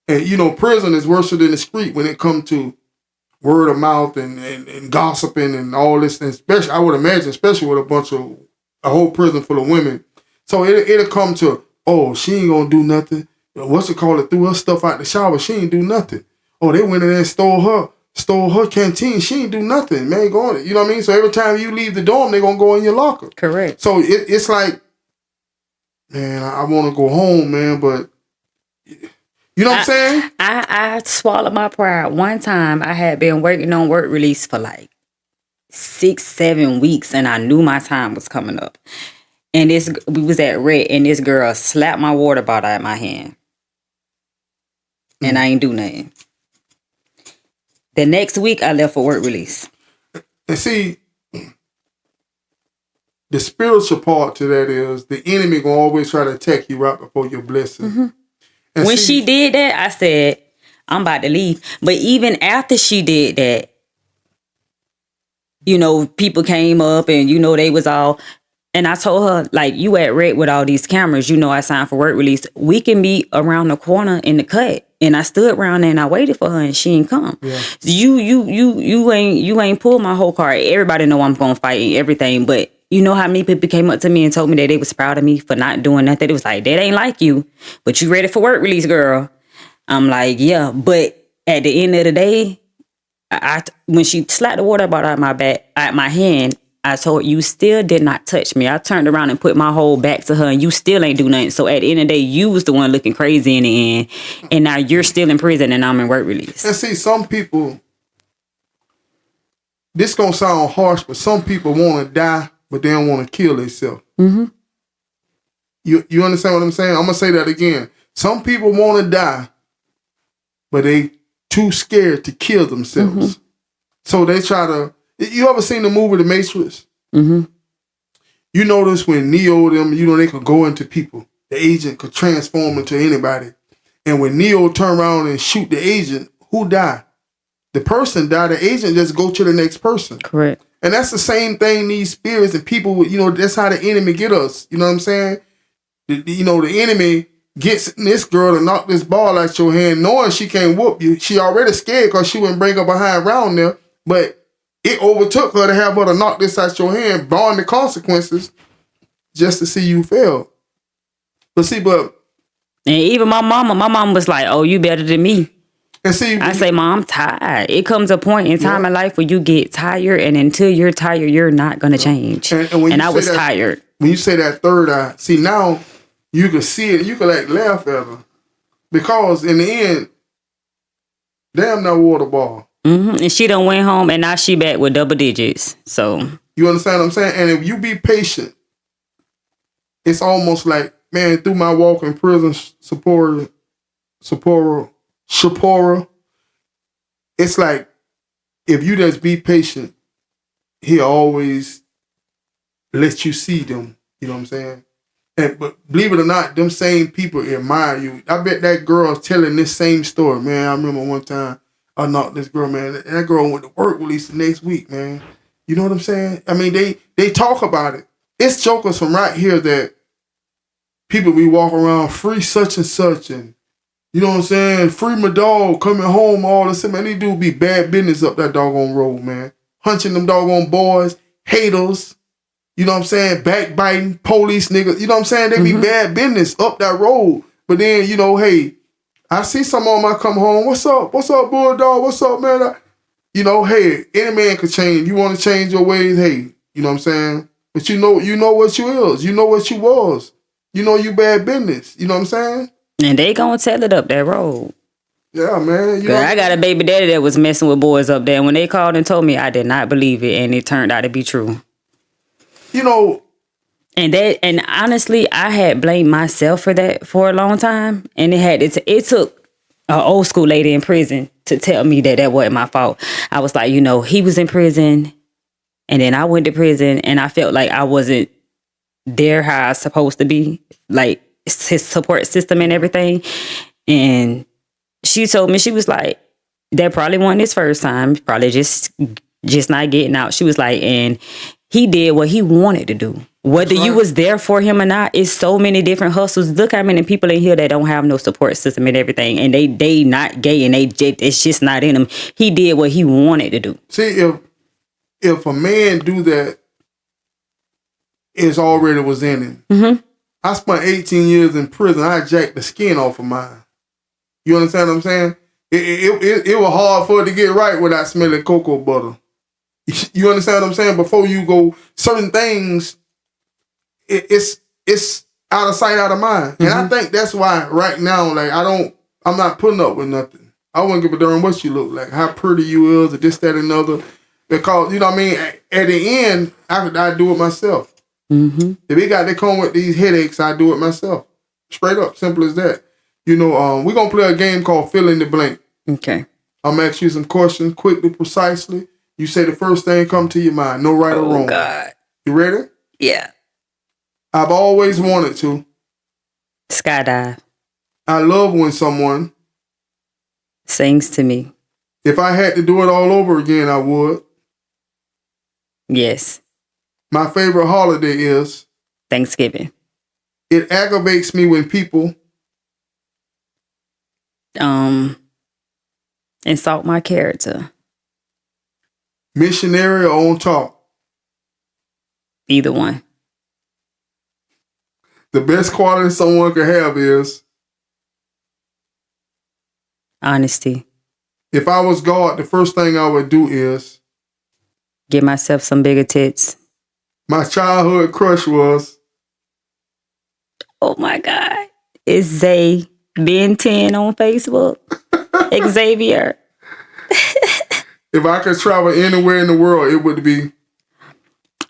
And, you know, prison is worse than the street when it comes to word of mouth and gossiping and all this. And especially, I would imagine, especially with a whole prison full of women. So it'll come to, oh, she ain't going to do nothing. What's it called? It threw her stuff out the shower. She ain't do nothing. Oh, they went in there and stole her canteen. She ain't do nothing, man. Go on. You know what I mean? So every time you leave the dorm, they're going to go in your locker. Correct. So it's like, man, I want to go home, man, but you know what I'm saying? I swallowed my pride. One time I had been working on work release for like 6-7 weeks and I knew my time was coming up. And we was at Red and this girl slapped my water bottle out of my hand. And I ain't do nothing. The next week I left for work release. And see, the spiritual part to that is the enemy gonna always try to attack you right before your blessing. And When she did that, I said, I'm about to leave. But even after she did that, you know, people came up and, you know, they was all, and I told her, like, you at Red with all these cameras, you know, I signed for work release. We can meet around the corner in the cut. And I stood around there and I waited for her and she ain't come. Yeah. You ain't pulled my whole card. Everybody know I'm gonna fight and everything, but you know how many people came up to me and told me that they was proud of me for not doing nothing? It was like, that ain't like you, but you ready for work release, girl. I'm like, yeah. But at the end of the day, when she slapped the water bottle out my hand, I told her, you still did not touch me. I turned around and put my whole back to her and you still ain't do nothing. So at the end of the day, you was the one looking crazy in the end. And now you're still in prison and I'm in work release. And see, some people, this gonna sound harsh, but some people want to die, but they don't want to kill themselves. Mm-hmm. You understand what I'm saying? I'm going to say that again. Some people want to die, but they too scared to kill themselves. Mm-hmm. So they try to, you ever seen the movie The Matrix? Mm-hmm. You notice when Neo them, you know, they could go into people. The agent could transform into anybody. And when Neo turn around and shoot the agent, who died? The person died. The agent just go to the next person. Correct. And that's the same thing these spirits and people, that's how the enemy get us. You know what I'm saying? The enemy gets this girl to knock this ball out your hand knowing she can't whoop you. She already scared because she wouldn't bring her behind around there. But it overtook her to have her to knock this out your hand, barring the consequences, just to see you fail. But and even my mom was like, "Oh, you better than me." And see, I say, Mom, I'm tired. It comes a point in time in life where you get tired, and until you're tired, you're not going to change. And I was tired. When you say that third eye, see, now you can see it. You can laugh at her. Because in the end, damn that water ball. Mm-hmm. And she done went home, and now she back with double digits. So you understand what I'm saying? And if you be patient, it's almost like, man, through my walk in prison, Shapora, it's like, if you just be patient, he'll always let you see them. You know what I'm saying? But believe it or not, them same people admire you. I bet that girl's telling this same story, man. I remember one time I knocked this girl, man. And that girl went to work release the next week, man. You know what I'm saying? I mean, they talk about it. It's jokers from right here that people be walking around free such and such, and you know what I'm saying? Free my dog, coming home, all this. Man, these dudes be bad business up that doggone road, man. Hunching them doggone boys, haters, you know what I'm saying? Backbiting, police niggas, you know what I'm saying? They be bad business up that road. But then, hey, I see some of them, I come home, what's up, bulldog, what's up, man? Hey, any man could change. You want to change your ways, hey, you know what I'm saying? But you know what you is. You know what you was. You know you bad business. You know what I'm saying? And they gonna tell it up that road. Yeah, man. I got a baby daddy that was messing with boys up there. And when they called and told me, I did not believe it, and it turned out to be true. And honestly, I had blamed myself for that for a long time, and it took an old school lady in prison to tell me that wasn't my fault. I was like, he was in prison, and then I went to prison, and I felt like I wasn't there how I was supposed to be, like his support system and everything. And she told me, she was like, that probably wasn't his first time, probably just not getting out. She was like, and he did what he wanted to do. Whether you was there for him or not, it's so many different hustles. Look how many people in here that don't have no support system and everything, and they not gay, and it's just not in them. He did what he wanted to do. See, if a man do that, it's already was in him. Mm-hmm. I spent 18 years in prison. I jacked the skin off of mine. You understand what I'm saying? It was hard for it to get right without smelling cocoa butter. You understand what I'm saying? Before you go, certain things, it's out of sight, out of mind. Mm-hmm. And I think that's why right now, like, I'm not putting up with nothing. I wouldn't give a darn what you look like, how pretty you is, or this, that, and another. Because, you know what I mean? At the end, I do it myself. Mm-hmm. If they got to come with these headaches, I do it myself. Straight up, simple as that. We're going to play a game called Fill in the Blank. Okay. I'm going to ask you some questions quickly, precisely. You say the first thing come to your mind. No right or wrong. Oh, God. You ready? Yeah. I've always wanted to. Skydive. I love when someone sings to me. If I had to do it all over again, I would. Yes. My favorite holiday is Thanksgiving. It aggravates me when people insult my character. Missionary or on top? Either one. The best quality someone could have is honesty. If I was God, the first thing I would do is get myself some bigger tits. My childhood crush was, oh my God, it's Zay Ben 10 on Facebook. Xavier. If I could travel anywhere in the world, it would be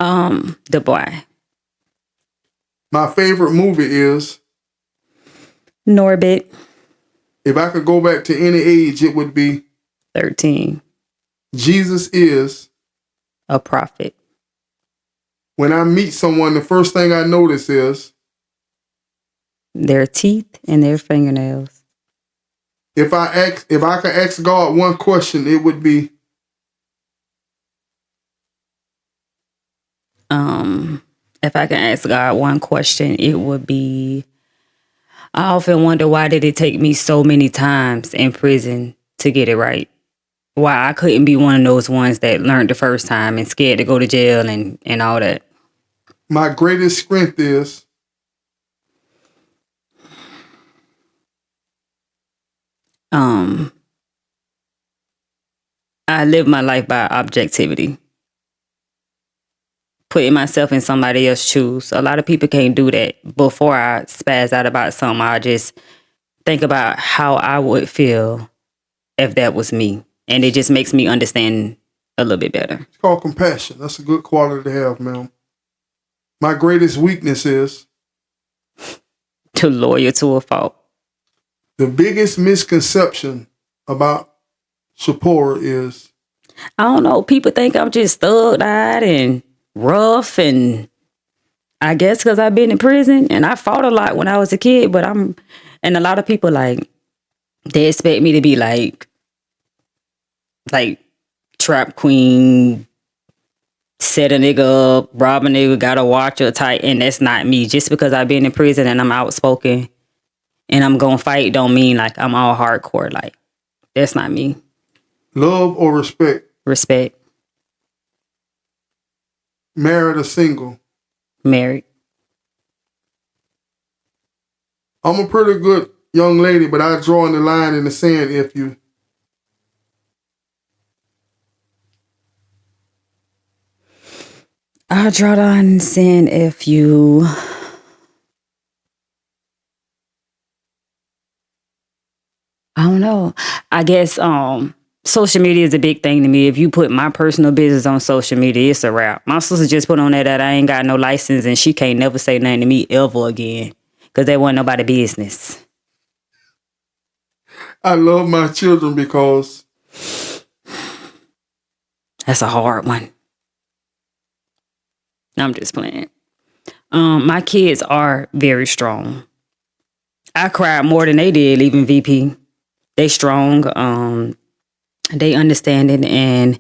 Dubai. My favorite movie is Norbit. If I could go back to any age, it would be 13. Jesus is a prophet. When I meet someone, the first thing I notice is their teeth and their fingernails. If I could ask God one question, it would be If I can ask God one question, it would be, I often wonder, why did it take me so many times in prison to get it right? Why I couldn't be one of those ones that learned the first time and scared to go to jail and all that. My greatest strength is I live my life by objectivity, putting myself in somebody else's shoes. A lot of people can't do that. Before I spaz out about something, I just think about how I would feel if that was me. And it just makes me understand a little bit better. it's called compassion. That's a good quality to have, man. My greatest weakness is Too loyal to a fault. the biggest misconception about Shapora is I don't know. People think I'm just thugged-eyed and rough, and I guess because I've been in prison and I fought a lot when I was a kid. But and a lot of people they expect me to be like trap queen, set a nigga up, rob a nigga, gotta watch her tight, and that's not me. Just because I've been in prison and I'm outspoken and I'm gonna fight, don't mean like I'm all hardcore. Like, that's not me. love or respect, Respect. married or single. Married. I'm a pretty good young lady, but I draw the line in the sand if you. I draw the line in the sand if you. I don't know. I guess social media is a big thing to me. If you put my personal business on social media, it's a wrap. My sister just put on that I ain't got no license and she can't never say nothing to me ever again because that wasn't nobody's business. I love my children because That's a hard one. I'm just playing. My kids are very strong. I cried more than they did leaving VP. They strong. They understand it. And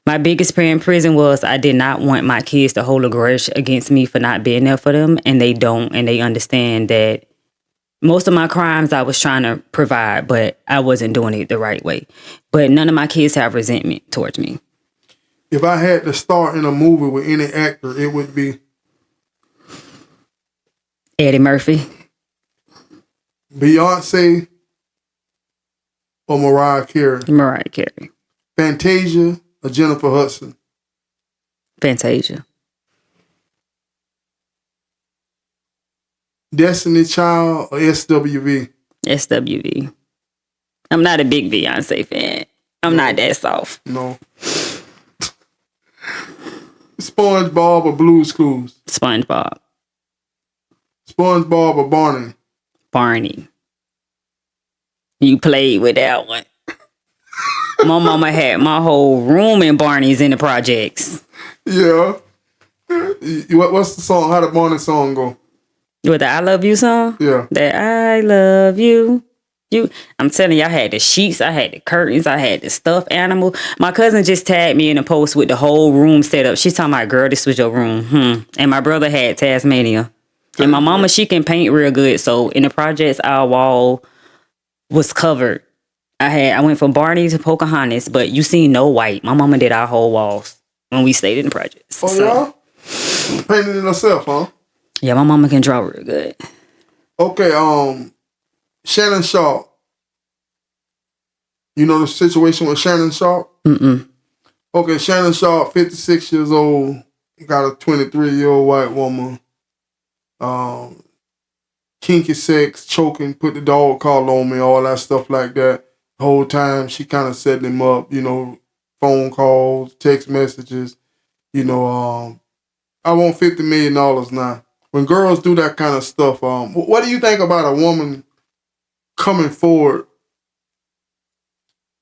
my biggest prayer in prison was I did not want my kids to hold a grudge against me for not being there for them. And they don't. And they understand that most of my crimes I was trying to provide, but I wasn't doing it the right way. But none of my kids have resentment towards me. if I had to star in a movie with any actor, it would be Eddie Murphy. Beyonce or Mariah Carey. Mariah Carey. Fantasia or Jennifer Hudson. Fantasia. Destiny Child or SWV. SWV. I'm not a big Beyonce fan. I'm not that soft. No. SpongeBob or Blue's Clues. SpongeBob. SpongeBob or Barney. Barney. You played with that one. My mama had my whole room in Barney's in the projects. Yeah. What's the song? How the Barney song go? With the I Love You song? Yeah. That I love you. I'm telling you, I had the sheets, I had the curtains, I had the stuffed animal. My cousin just tagged me in a post with the whole room set up. She's talking about, girl, this was your room. And my brother had Tasmania. And my mama, she can paint real good. So in the projects, our wall was covered. I went from Barney to Pocahontas, but you see no white. My mama did our whole walls when we stayed in the projects. Oh, yeah? Painted it herself, huh? Yeah, my mama can draw real good. Okay, Shannon Sharp. You know the situation with Shannon Sharp? Mm-mm. Okay, Shannon Sharp, 56 years old, got a 23-year-old white woman. Kinky sex, choking, put the dog collar on me, all that stuff like that. The whole time she kind of setting him up, phone calls, text messages. I want $50 million now. When girls do that kind of stuff, what do you think about a woman coming forward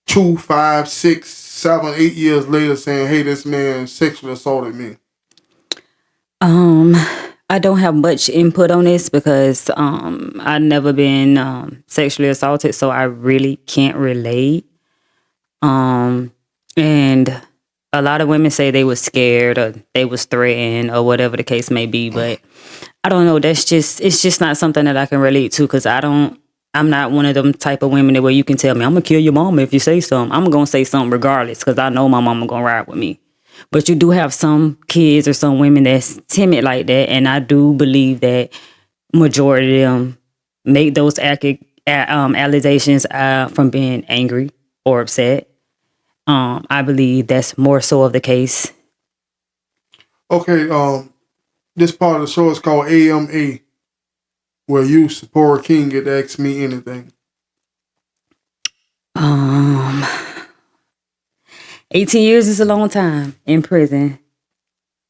2, 5, 6, 7, 8 years later saying, hey, this man sexually assaulted me? I don't have much input on this because I've never been sexually assaulted, so I really can't relate. And A lot of women say they was scared or they was threatened or whatever the case may be, but I don't know. It's just not something that I can relate to because I'm not one of them type of women that where you can tell me, I'm going to kill your mama if you say something. I'm going to say something regardless because I know my mama going to ride with me. But you do have some kids or some women that's timid like that. And I do believe that majority of them make those allegations from being angry or upset. I believe that's more so of the case. Okay, this part of the show is called AMA, where you, Shapora King, get to ask me anything. 18 years is a long time in prison,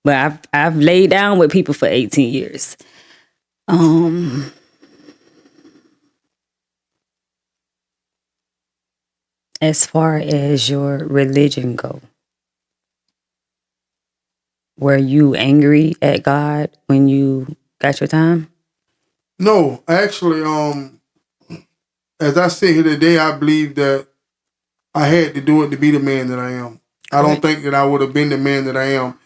but I've laid down with people for 18 years. As far as your religion go, were you angry at God when you got your time? No, actually, as I sit here today, I believe that I had to do it to be the man that I am. I don't think that I would have been the man that I am.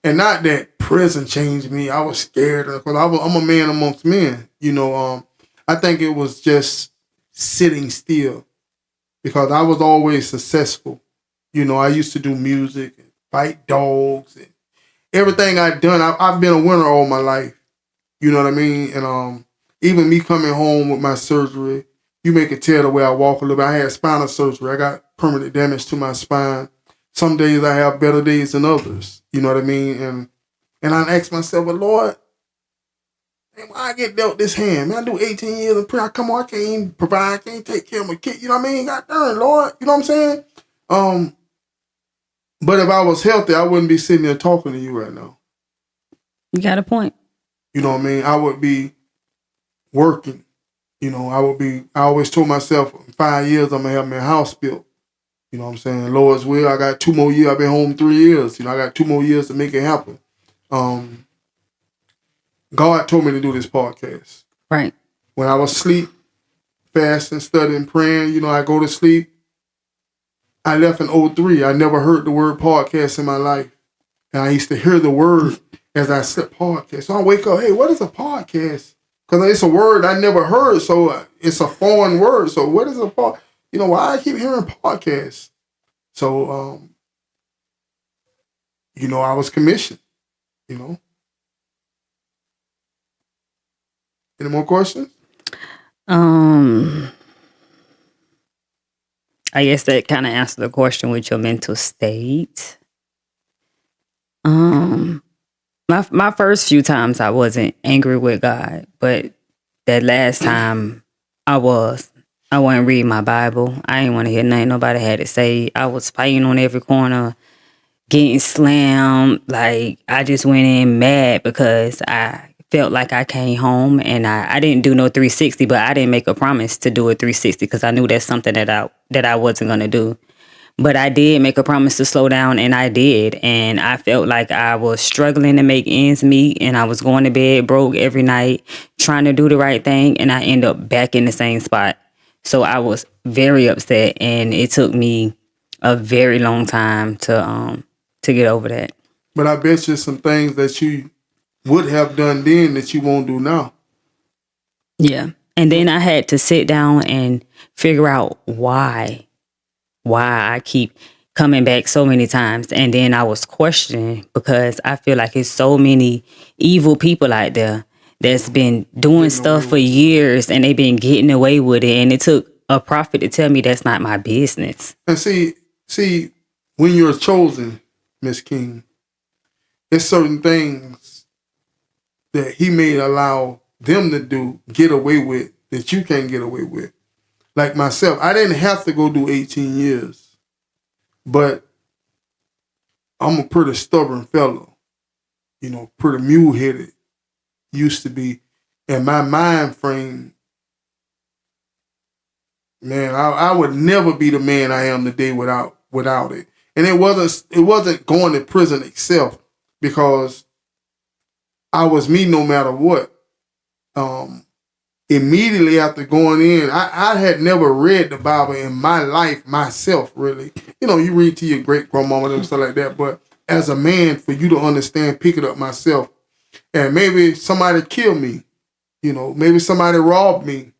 And not that prison changed me. I was scared because I'm a man amongst men. I think it was just sitting still because I was always successful. I used to do music and fight dogs and everything I've done. I've been a winner all my life. You know what I mean? And even me coming home with my surgery, you may could tell the way I walk a little bit. I had spinal surgery. I got permanent damage to my spine. Some days I have better days than others. You know what I mean? And I ask myself, well, Lord, man, why I get dealt this hand? Man, I do 18 years of prayer. Come on, I can't even provide, I can't take care of my kid. You know what I mean? God darn, Lord. You know what I'm saying? But if I was healthy, I wouldn't be sitting there talking to you right now. You got a point. You know what I mean? I would be working. I always told myself in 5 years, I'm going to have my house built. You know what I'm saying? Lord's will, I got 2 more years. I've been home 3 years. I got 2 more years to make it happen. God told me to do this podcast. Right. When I was asleep, fasting, studying, praying, I go to sleep. I left in 2003. I never heard the word podcast in my life. And I used to hear the word as I slept, podcast. So I wake up, hey, what is a podcast? Because it's a word I never heard, so it's a foreign word. So what is a podcast? Why I keep hearing podcasts? So, I was commissioned, Any more questions? I guess that kind of answered the question with your mental state. My first few times I wasn't angry with God, but that last time I was. I wasn't reading my Bible. I didn't want to hear nothing nobody had to say. I was fighting on every corner, getting slammed. Like, I just went in mad because I felt like I came home and I didn't do no 360, but I didn't make a promise to do a 360 because I knew that's something that I wasn't going to do. But I did make a promise to slow down, and I did. And I felt like I was struggling to make ends meet, and I was going to bed broke every night, trying to do the right thing, and I end up back in the same spot. So I was very upset, and it took me a very long time to get over that. But I bet you some things that you would have done then that you won't do now. Yeah. And then I had to sit down and figure out why I keep coming back so many times. And then I was questioning because I feel like it's so many evil people out there that's been doing stuff for years and they've been getting away with it. And it took a prophet to tell me that's not my business. And see, when you're chosen, Miss King, there's certain things that he may allow them to get away with, that you can't get away with. Like myself, I didn't have to go do 18 years, but I'm a pretty stubborn fellow, pretty mule-headed, used to be. And my mind frame, man, I would never be the man I am today without it. And it wasn't going to prison itself, because I was me no matter what. immediately after going in, I had never read the Bible in my life myself, really. You know, you read to your great grandmama and stuff like that, but as a man, for you to understand, pick it up myself. And maybe somebody killed me. You know, maybe somebody robbed me.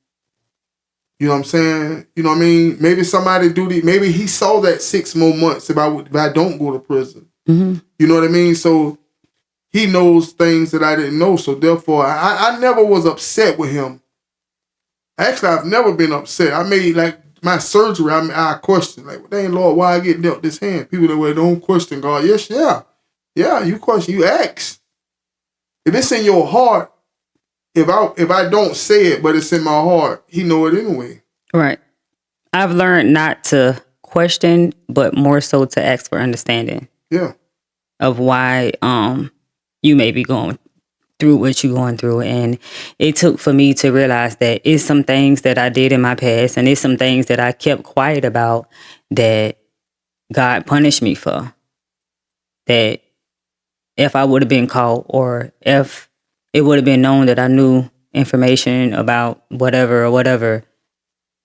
You know what I'm saying? You know what I mean? Maybe somebody maybe he saw that 6 more months if I don't go to prison. Mm-hmm. You know what I mean? So he knows things that I didn't know. So therefore, I never was upset with him. Actually, I've never been upset. I made like my surgery. I questioned like, dang Lord, why I get dealt this hand? People that way don't question God. Yes, yeah. You question. You ask. If it's in your heart. If I don't say it, but it's in my heart, he know it anyway. Right. I've learned not to question, but more so to ask for understanding. Yeah. Of why you may be going through what you're going through. And it took for me to realize that it's some things that I did in my past and it's some things that I kept quiet about that God punished me for. That if I would have been caught or if it would have been known that I knew information about whatever,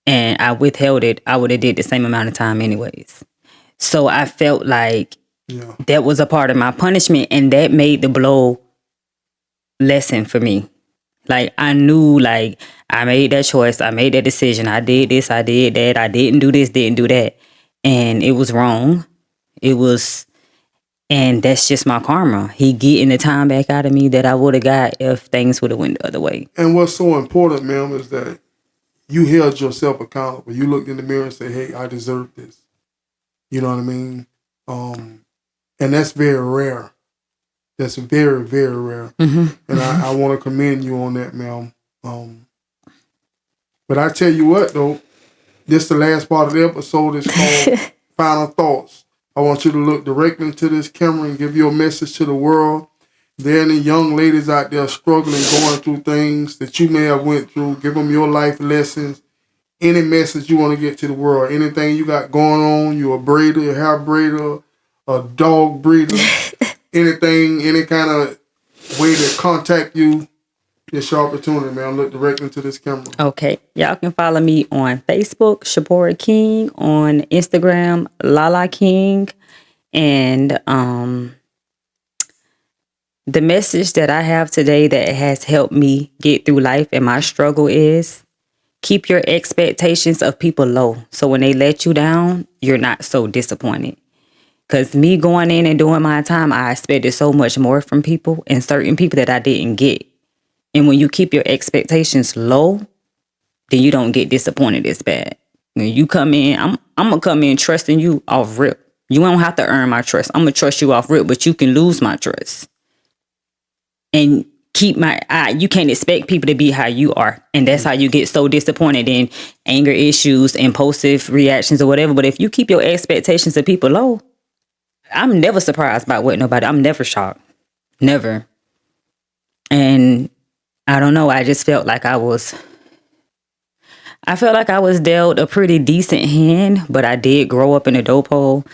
and I withheld it, I would have did the same amount of time anyways. So I felt like that was a part of my punishment, and that made the blow lessen for me. Like, I knew, like, I made that choice, I made that decision, I did this, I did that, I didn't do this, didn't do that. And it was wrong. And that's just my karma. He getting the time back out of me that I would have got if things would have went the other way. And what's so important, ma'am, is that you held yourself accountable. You looked in the mirror and said, hey, I deserve this. You know what I mean? And that's very rare. That's very, very rare. Mm-hmm. And I want to commend you on that, ma'am. But I tell you what, though, this is the last part of the episode. It's called Final Thoughts. I want you to look directly into this camera and give your message to the world. There are any young ladies out there struggling, going through things that you may have went through. Give them your life lessons. Any message you want to get to the world. Anything you got going on. You're a braider, a hair braider, a dog breeder. Anything, any kind of way to contact you. It's your opportunity, man. Look directly into this camera. Okay. Y'all can follow me on Facebook, Shapora King, on Instagram, Lala King. And the message that I have today that has helped me get through life and my struggle is keep your expectations of people low. So when they let you down, you're not so disappointed. Because me going in and doing my time, I expected so much more from people and certain people that I didn't get. And when you keep your expectations low, then you don't get disappointed as bad. When you come in, I'm going to come in trusting you off rip. You don't have to earn my trust. I'm going to trust you off rip, but you can lose my trust. And keep my eye. You can't expect people to be how you are. And that's how you get so disappointed in anger issues, impulsive reactions or whatever. But if you keep your expectations of people low, I'm never surprised by what nobody, I'm never shocked. Never. And I don't know. I just felt like I was dealt a pretty decent hand, but I did grow up in a dope hole.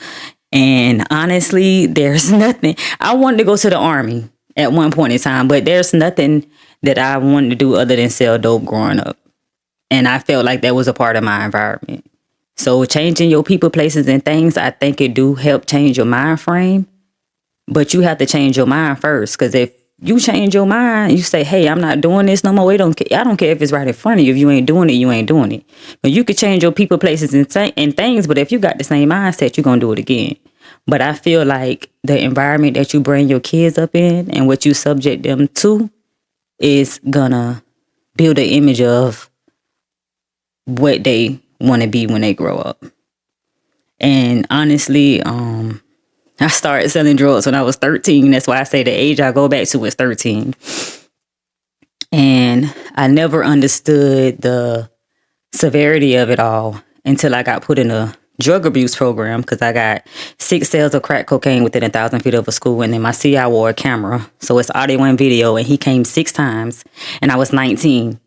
And honestly, there's nothing. I wanted to go to the Army at one point in time, but there's nothing that I wanted to do other than sell dope growing up. And I felt like that was a part of my environment. So changing your people, places, and things, I think it do help change your mind frame. But you have to change your mind first, because if you change your mind, you say, hey, I'm not doing this no more. I don't care if it's right in front of you. If you ain't doing it, you ain't doing it. But you could change your people, places, and things, but if you got the same mindset, you're going to do it again. But I feel like the environment that you bring your kids up in and what you subject them to is going to build an image of what they want to be when they grow up. And honestly, I started selling drugs when I was 13. That's why I say the age I go back to is 13. And I never understood the severity of it all until I got put in a drug abuse program, because I got 6 sales of crack cocaine within 1,000 feet of a school. And then my CI wore a camera. So it's audio and video. And he came 6 times and I was 19.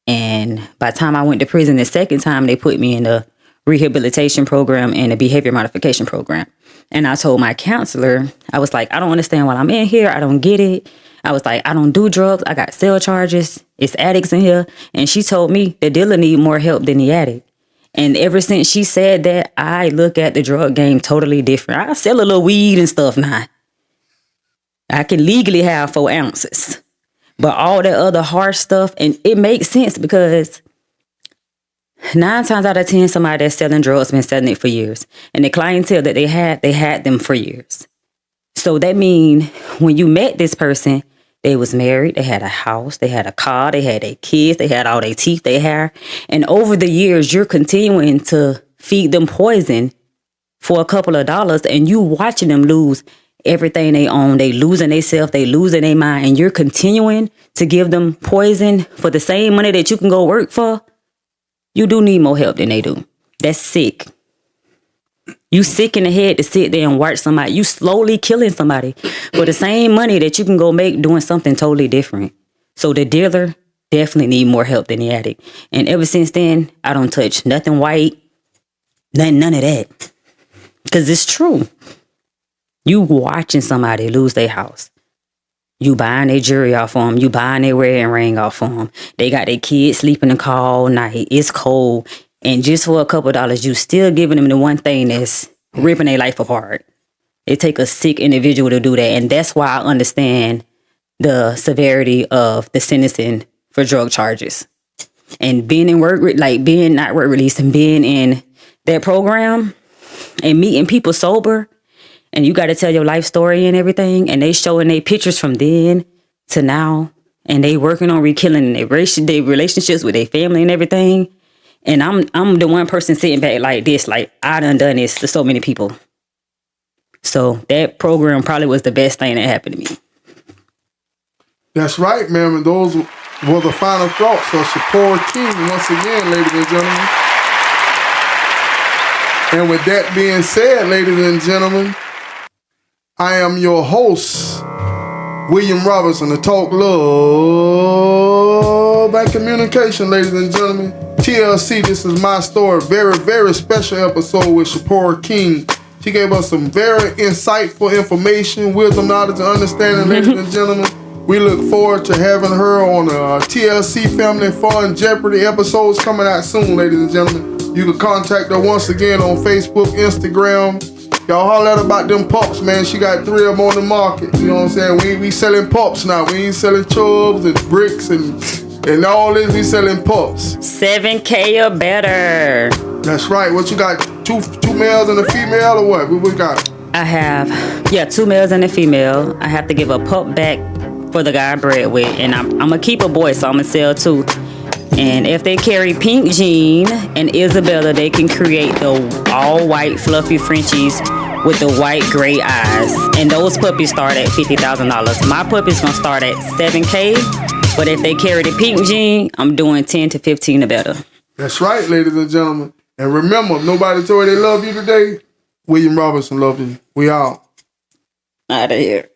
And by the time I went to prison the second time, they put me in a rehabilitation program and a behavior modification program. And I told my counselor, I was like, I don't understand why I'm in here. I don't get it. I was like, I don't do drugs. I got cell charges. It's addicts in here. And she told me the dealer need more help than the addict. And ever since she said that, I look at the drug game totally different. I sell a little weed and stuff now. I can legally have 4 ounces. But all that other harsh stuff, and it makes sense because 9 times out of 10, somebody that's selling drugs been selling it for years. And the clientele that they had them for years. So that means when you met this person, they was married, they had a house, they had a car, they had their kids, they had all their teeth, their hair. And over the years, you're continuing to feed them poison for a couple of dollars, and you watching them lose everything they own. They losing themselves, they losing their mind, and you're continuing to give them poison for the same money that you can go work for. You do need more help than they do. That's sick. You sick in the head to sit there and watch somebody. You slowly killing somebody for the same money that you can go make doing something totally different. So the dealer definitely need more help than the addict. And ever since then, I don't touch nothing white, none of that. Because it's true. You watching somebody lose their house. You buying their jewelry off for them. You buying their wedding ring off for them. They got their kids sleeping in the car all night. It's cold. And just for a couple of dollars, you still giving them the one thing that's ripping their life apart. It take a sick individual to do that. And that's why I understand the severity of the sentencing for drug charges. And being in being not work release and being in that program and meeting people sober, and you got to tell your life story and everything, and they showing their pictures from then to now, and they working on rekilling their relationships with their family and everything. And I'm the one person sitting back like this, like I done this to so many people. So that program probably was the best thing that happened to me. That's right, ma'am. And those were the final thoughts of Shapora King once again, ladies and gentlemen. And with that being said, ladies and gentlemen, I am your host, William Robinson, to talk love and communication, ladies and gentlemen. TLC, this is my story. Very, very special episode with Shapora King. She gave us some very insightful information, wisdom, knowledge, and understanding, ladies and gentlemen. We look forward to having her on the TLC Family Fun Jeopardy episodes coming out soon, ladies and gentlemen. You can contact her once again on Facebook, Instagram. Y'all holler at her about them pups, man. She got 3 of them on the market. You know what I'm saying? We selling pups now. We ain't selling chubs and bricks and all this. We selling pups. $7K or better. That's right. What you got? Two males and a female, or what? What we got? I have 2 males and a female. I have to give a pup back for the guy I bred with, and I'm gonna keep a boy, so I'm gonna sell 2. And if they carry Pink Jean and Isabella, they can create the all-white fluffy Frenchies with the white gray eyes. And those puppies start at $50,000. My puppy's gonna start at $7K, but if they carry the Pink Jean, I'm doing 10 to 15 or better. That's right, ladies and gentlemen. And remember, if nobody told you they love you today, William Robinson loves you. We out. Out of here.